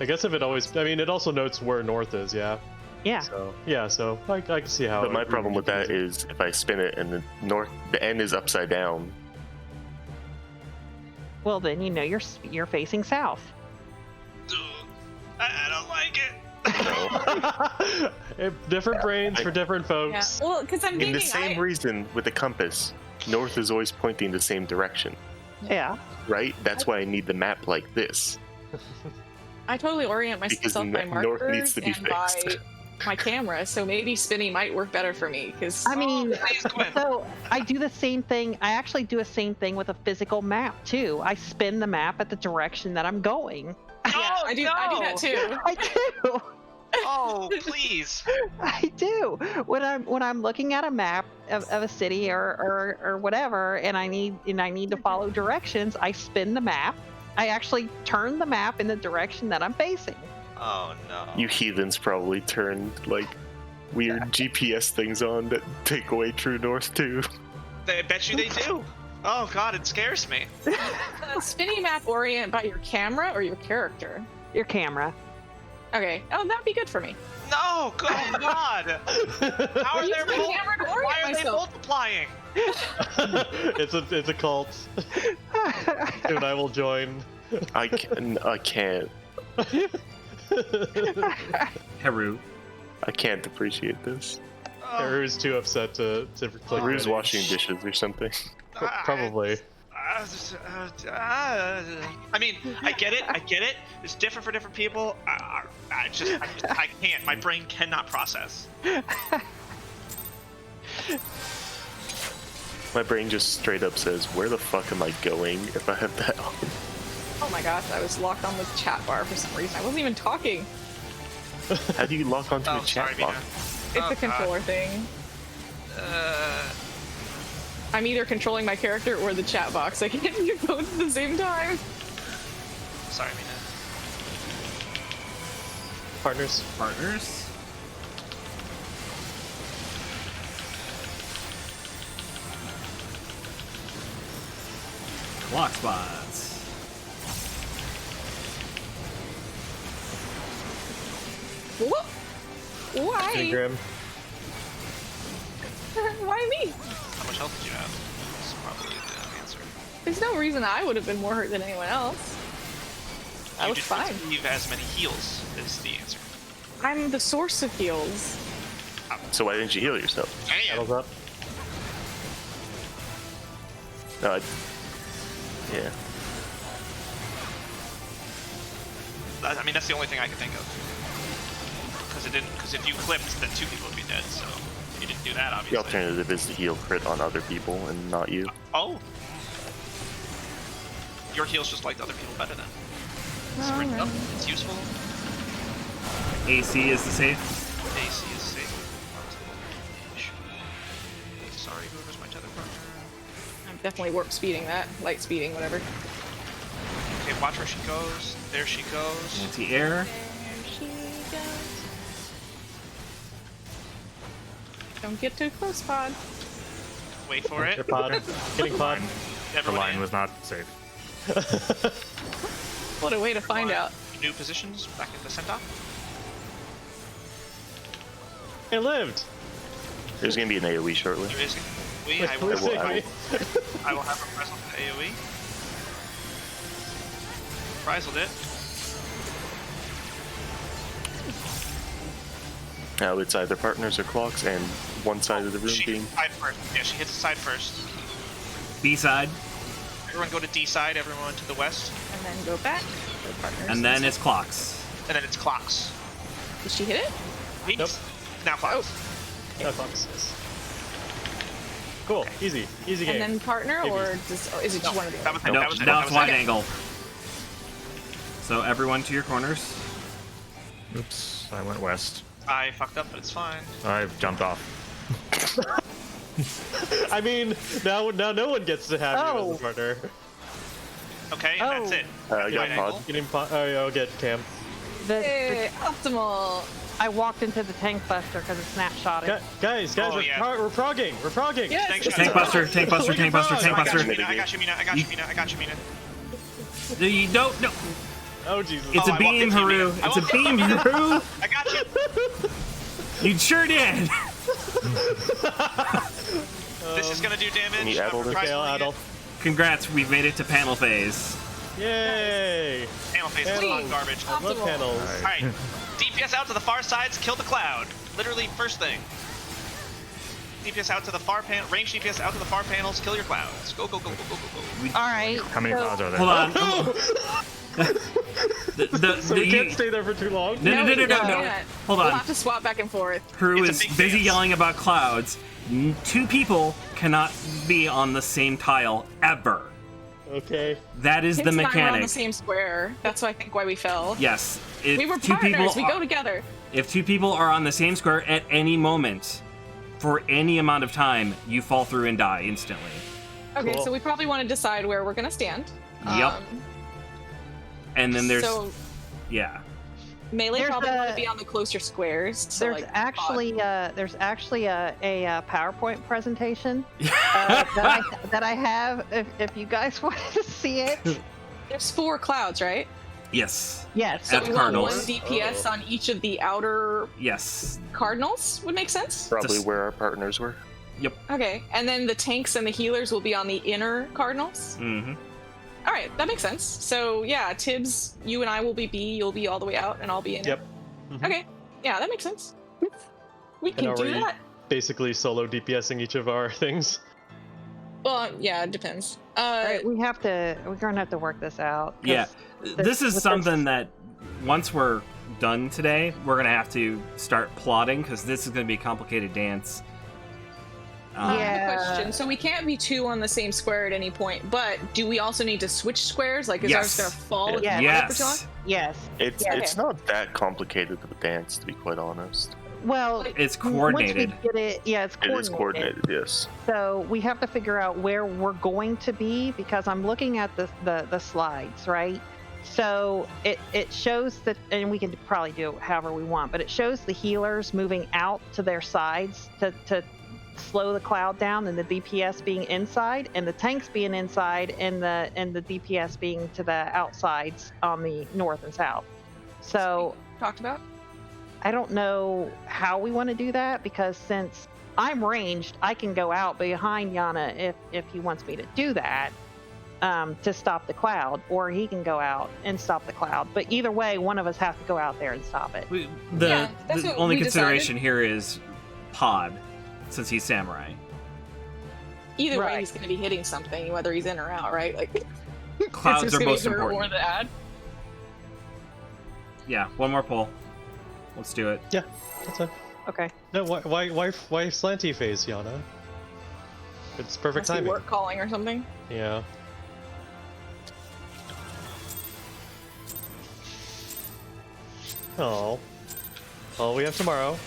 I guess if it always, I mean, it also notes where north is, yeah. Yeah. So I can see how. But my problem with that is if I spin it and the end is upside down. Well, then you know you're facing south. I don't like it. Different brains for different folks. Yeah. Well, because I'm thinking In the same reason with the compass, north is always pointing the same direction. Yeah. Right? That's why I need the map like this. I totally orient myself by north needs markers to be and by fixed. my camera, so maybe spinning might work better for me. Because I mean, so I do the same thing. I actually do the same thing with a physical map too. I spin the map at the direction that I'm going. yeah, I do that too. I do. Oh, please. I do. When I'm looking at a map of a city or whatever, and I need to follow directions, I spin the map. I actually turn the map in the direction that I'm facing. Oh no. You heathens probably turned like weird GPS things on that take away true north too. I bet you they do. Oh god, it scares me. Spinning map orient by your camera or your character? Your camera. Okay. Oh, that'd be good for me. No, good god. How are Use they my camera to orient Why are they myself. multiplying? It's a cult. Dude, I will join. I can't. Haru. I can't appreciate this. Haru's too upset to click. Haru's ready. washing dishes or something. Probably. I mean, I get it. It's different for different people. I can't. My brain cannot process. My brain just straight up says, where the fuck am I going if I have that on? Oh my gosh, I was locked on the chat bar for some reason. I wasn't even talking. How do you lock onto Oh, a chat sorry, box? Mina. It's Oh, a controller thing. I'm either controlling my character or the chat box. I can't do both at the same time. Sorry, Mina. Partners. Partners. Clock spots. What? Hey, Why? Grim. Why me? How much health did you have? That's probably the answer. There's no reason I would have been more hurt than anyone else. I You was didn't fine. receive as many heals is the answer. I'm the source of heals. So why didn't you heal yourself? Battles up. No, yeah. I mean, that's the only thing I can think of. Because if you clipped, then 2 people would be dead. So you didn't do that, The obviously. alternative is to heal crit on other people and not you. Oh. Your heals just liked other people better then. Sprint up. It's useful. AC is the safe. AC is safe. Sorry, whoever's my tether partner. I'm definitely warp speeding that. Light speeding, whatever. Okay, watch where she goes. There she goes. Anti-air. There she goes. Don't get too close, Pod. Wait for it. Your pod. Getting pod. The Everyone line in. was not safe. What a way to find out. New positions back in the center. I lived. There's gonna be an AoE shortly. There is. I Wait, will, wait, I will- wait. I will have a present AoE. Frizzled it. Now it's either partners or clocks, and one side of the room She being. hits the side first. Yeah, she hits the side first. B side. Everyone go to D side, everyone to the west. And then go back. Go partners. And then it's clocks. And then it's clocks. Did she hit it? Meet. Nope. Now clocks. No fox. Yes. Cool. Easy. Easy game. And then partner, Maybe. or just, is it just one of the That other? was it. Nope, That was it. now That it's was wide it. angle. So everyone to your corners. Oops, I went west. I fucked up, but it's fine. I jumped off. I mean, now no one gets to have you as a partner. Okay, and that's Oh. it. I Wide got angle. pod. Getting pod. Oh, yeah, I'll get Cam. Hey, optimal. I walked into the tank buster because it snapshotted. Guys, Oh, we're, yeah. we're progging. We're progging. Yes. Thank it's you. Tank buster, tank buster, tank buster, tank I got you, buster. Mina. I got you, Mina. I got you, Mina. I got you, Mina. You don't. No. Oh Jesus. It's Oh, a I walked beam, into you, Haru. Mina. I It's a walked into beam, you, Mina. Haru. I got you. You sure did. This is gonna do damage. Can you add all this? Okay, I'll add all. Congrats, we've made it to panel phase. Yay! Panel phase is Panel. hot garbage. I love Optimal. panels. Alright. DPS out to the far sides, kill the cloud. Literally first thing. DPS out to the far panel, range DPS out to the far panels, kill your clouds. Go, go, go, go, go, go, go. All right. How many clouds are there? Hold on. So we can't stay there for too long. No. we can't. Hold We'll on. have to swap back and forth. Haru It's a is big busy dance. yelling about clouds. 2 people cannot be on the same tile ever. Okay. That is the Kids and I were on mechanic. the same square. That's I think why we fell. Yes. If We were 2 people partners. We are- go together. If 2 people are on the same square at any moment, for any amount of time, you fall through and die instantly. Okay, Cool. so we probably want to decide where we're gonna stand. Yep. And then there's So yeah. melee There's probably want a- to be on the closer squares. So There's like, actually a PowerPoint presentation that I have. If you guys want to see it, there's 4 clouds, right? Yes. yes. So At we the want 1 Cardinals. DPS on each of the outer Yes. cardinals would make sense. Probably Just- where our partners were. Okay, and then the tanks and the healers will be on the inner cardinals. Mm-hmm. All right, that makes sense. So yeah, Tibbs, you and I will be B. You'll be all the way out, and I'll be in. Yep. Mhm. Okay. Yeah, that makes sense. We can are do we- that. Basically solo DPSing each of our things. Well, yeah, it depends. All right, we're gonna have to work this out. 'cause Yeah. This is with something that once we're done today, we're gonna have to start plotting because this is gonna be a complicated dance. I have a Yeah. question. So we can't be 2 on the same square at any point, but do we also need to switch squares? Like, is ours Yes. gonna fall if Yeah. one of us are on? Yes. Yes. It's Yeah. it's not that complicated of a dance, to be quite honest. Well, It's once coordinated. we get it, yeah, it's It coordinated. is coordinated, yes. So we have to figure out where we're going to be because I'm looking at the slides, right? So it shows that, and we can probably do it however we want, but it shows the healers moving out to their sides to slow the cloud down, and the DPS being inside, and the tanks being inside, and the DPS being to the outsides on the north and south. So Talked about? I don't know how we want to do that because since I'm ranged, I can go out behind Yana if he wants me to do that to stop the cloud, or he can go out and stop the cloud. But either way, one of us has to go out there and stop it. Yeah, that's The what only we consideration here is Pod, since he's samurai. Either way, Right. he's gonna be hitting something, whether he's in or out, right? Like, Clouds it's are gonna most be her important. Or the ad. Yeah, one more pull. Let's do it. Yeah, that's fine. Okay. No, why slanty face, Yana? It's perfect Must be timing. work calling or something. Yeah. Oh. All we have tomorrow.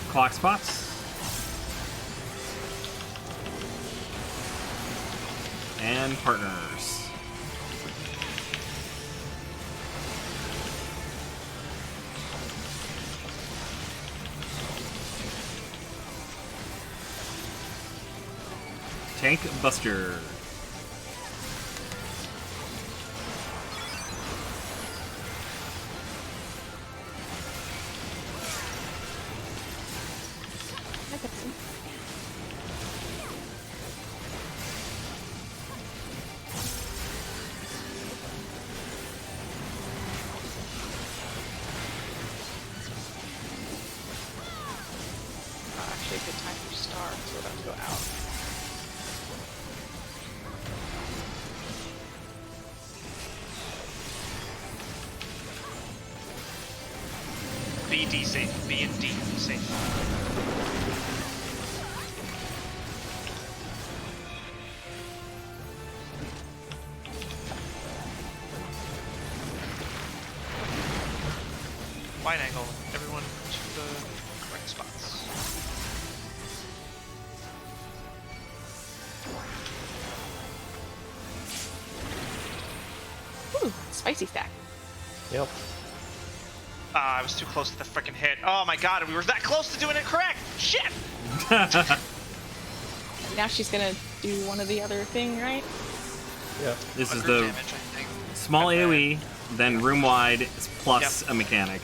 Clock spots. And partners. Tank Buster. Actually, a good time for star, so we're about to go out. B, D safe. B and D safe. Wide angle. Everyone to the correct spots. Ooh, spicy stack. Yep. I was too close to the freaking hit. Oh my god, we were that close to doing it correct! Shit! Now she's gonna do one of the other thing, right? Yep. This is Under the damage, I think. small And then- AoE, then room wide plus a mechanic.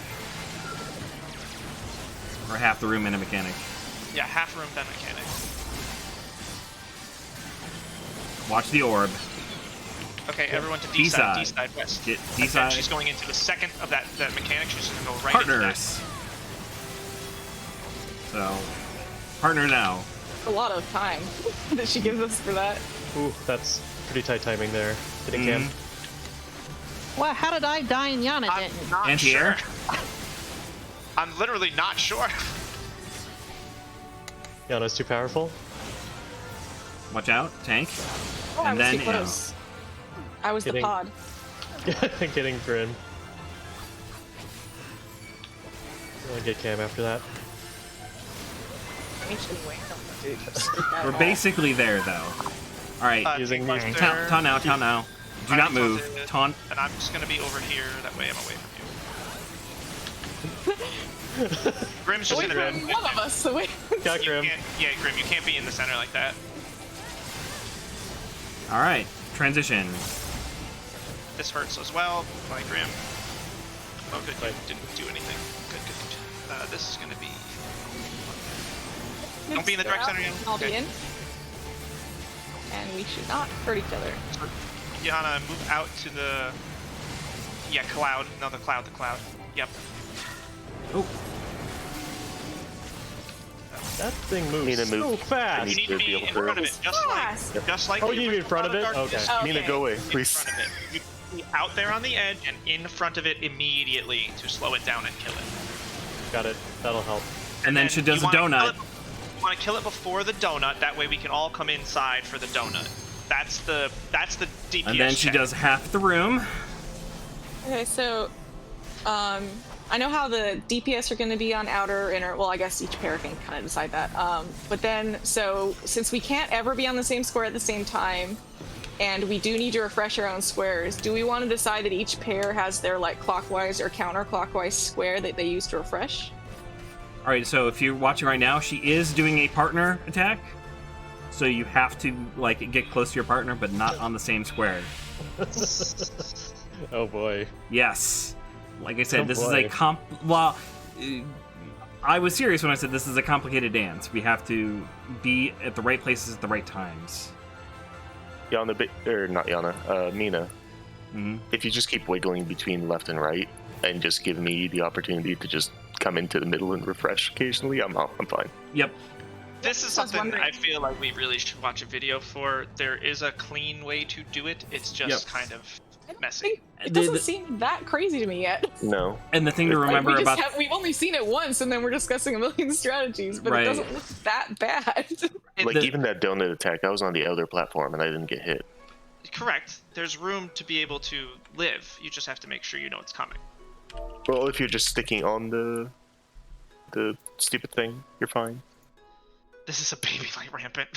Or half the room and a mechanic. Yeah, half room, then mechanic. Watch the orb. Okay, everyone to D D side, side. D side west. Get And D then side. she's going into the second of that mechanic. She's just gonna go right Partners. So, partner now. A lot of time that she gives us for that. Ooh, that's pretty tight timing there. Hitting Mhm. cam. Well, how did I die and Yana into that. didn't? I'm not Anti-air? sure. I'm literally not sure. Yana's too powerful. Watch out, tank. Oh, I And was then too close. I was the Hitting- pod. Getting grim. I'll get cam after that. Anyway, We're basically there though. Alright, Using Tank these- Buster, taunt now, taunt now. Do not Alright, move. taunted. Taunt. And I'm just gonna be over here. That way I'm away from you. Grim's just Away in from the one of us. So wait. Got You grim. can't, yeah, Grim, you can't be in the center like that. Alright, transition. This hurts as well. By Grim. Oh, good. Right. You didn't do anything. Good, good, good. This is gonna be. Don't be in the direct center yet. I'll be Okay. in. And we should not hurt each other. Yana, move out to the Yeah, cloud. No, the cloud. Yep. Oh, That thing moves Need to so move. fast. You need to be in front of it, Fast. just like. Oh, the you mean in front of it? original Okay. Darkness. Mina, go away, In please. front of it. You be out there on the edge and in front of it immediately to slow it down and kill it. Got it. That'll help. and then she does a you wanna donut. You want to kill it before the donut. That way we can all come inside for the donut. That's the DPS. And then she check. does half the room. Okay, so I know how the DPS are going to be on outer, inner. Well, I guess each pair can kind of decide that. But then, so since we can't ever be on the same square at the same time, and we do need to refresh our own squares, do we want to decide that each pair has their like clockwise or counterclockwise square that they use to refresh? All right, so if you're watching right now, she is doing a partner attack. So you have to like get close to your partner, but not on the same square. Oh boy. Yes. Like I said, Oh, this boy. is a well, I was serious when I said this is a complicated dance. We have to be at the right places at the right times. Yana, or not Yana, Mina. Mhm. If you just keep wiggling between left and right, and just give me the opportunity to just come into the middle and refresh occasionally, I'm fine. Yep. This is I was something wondering. I feel like we really should watch a video for. There is a clean way to do it. It's just Yep. kind of I don't messy. think it The- doesn't the- seem that crazy to me yet. No. And the thing to Like, remember about We've only seen it once, and then we're discussing a million strategies, but Right. it doesn't look that bad. Like, the- even that donut attack, I was on the outer platform and I didn't get hit. Correct. There's room to be able to live. You just have to make sure you know it's coming. Well, if you're just sticking on the stupid thing, you're fine. This is a baby light rampant.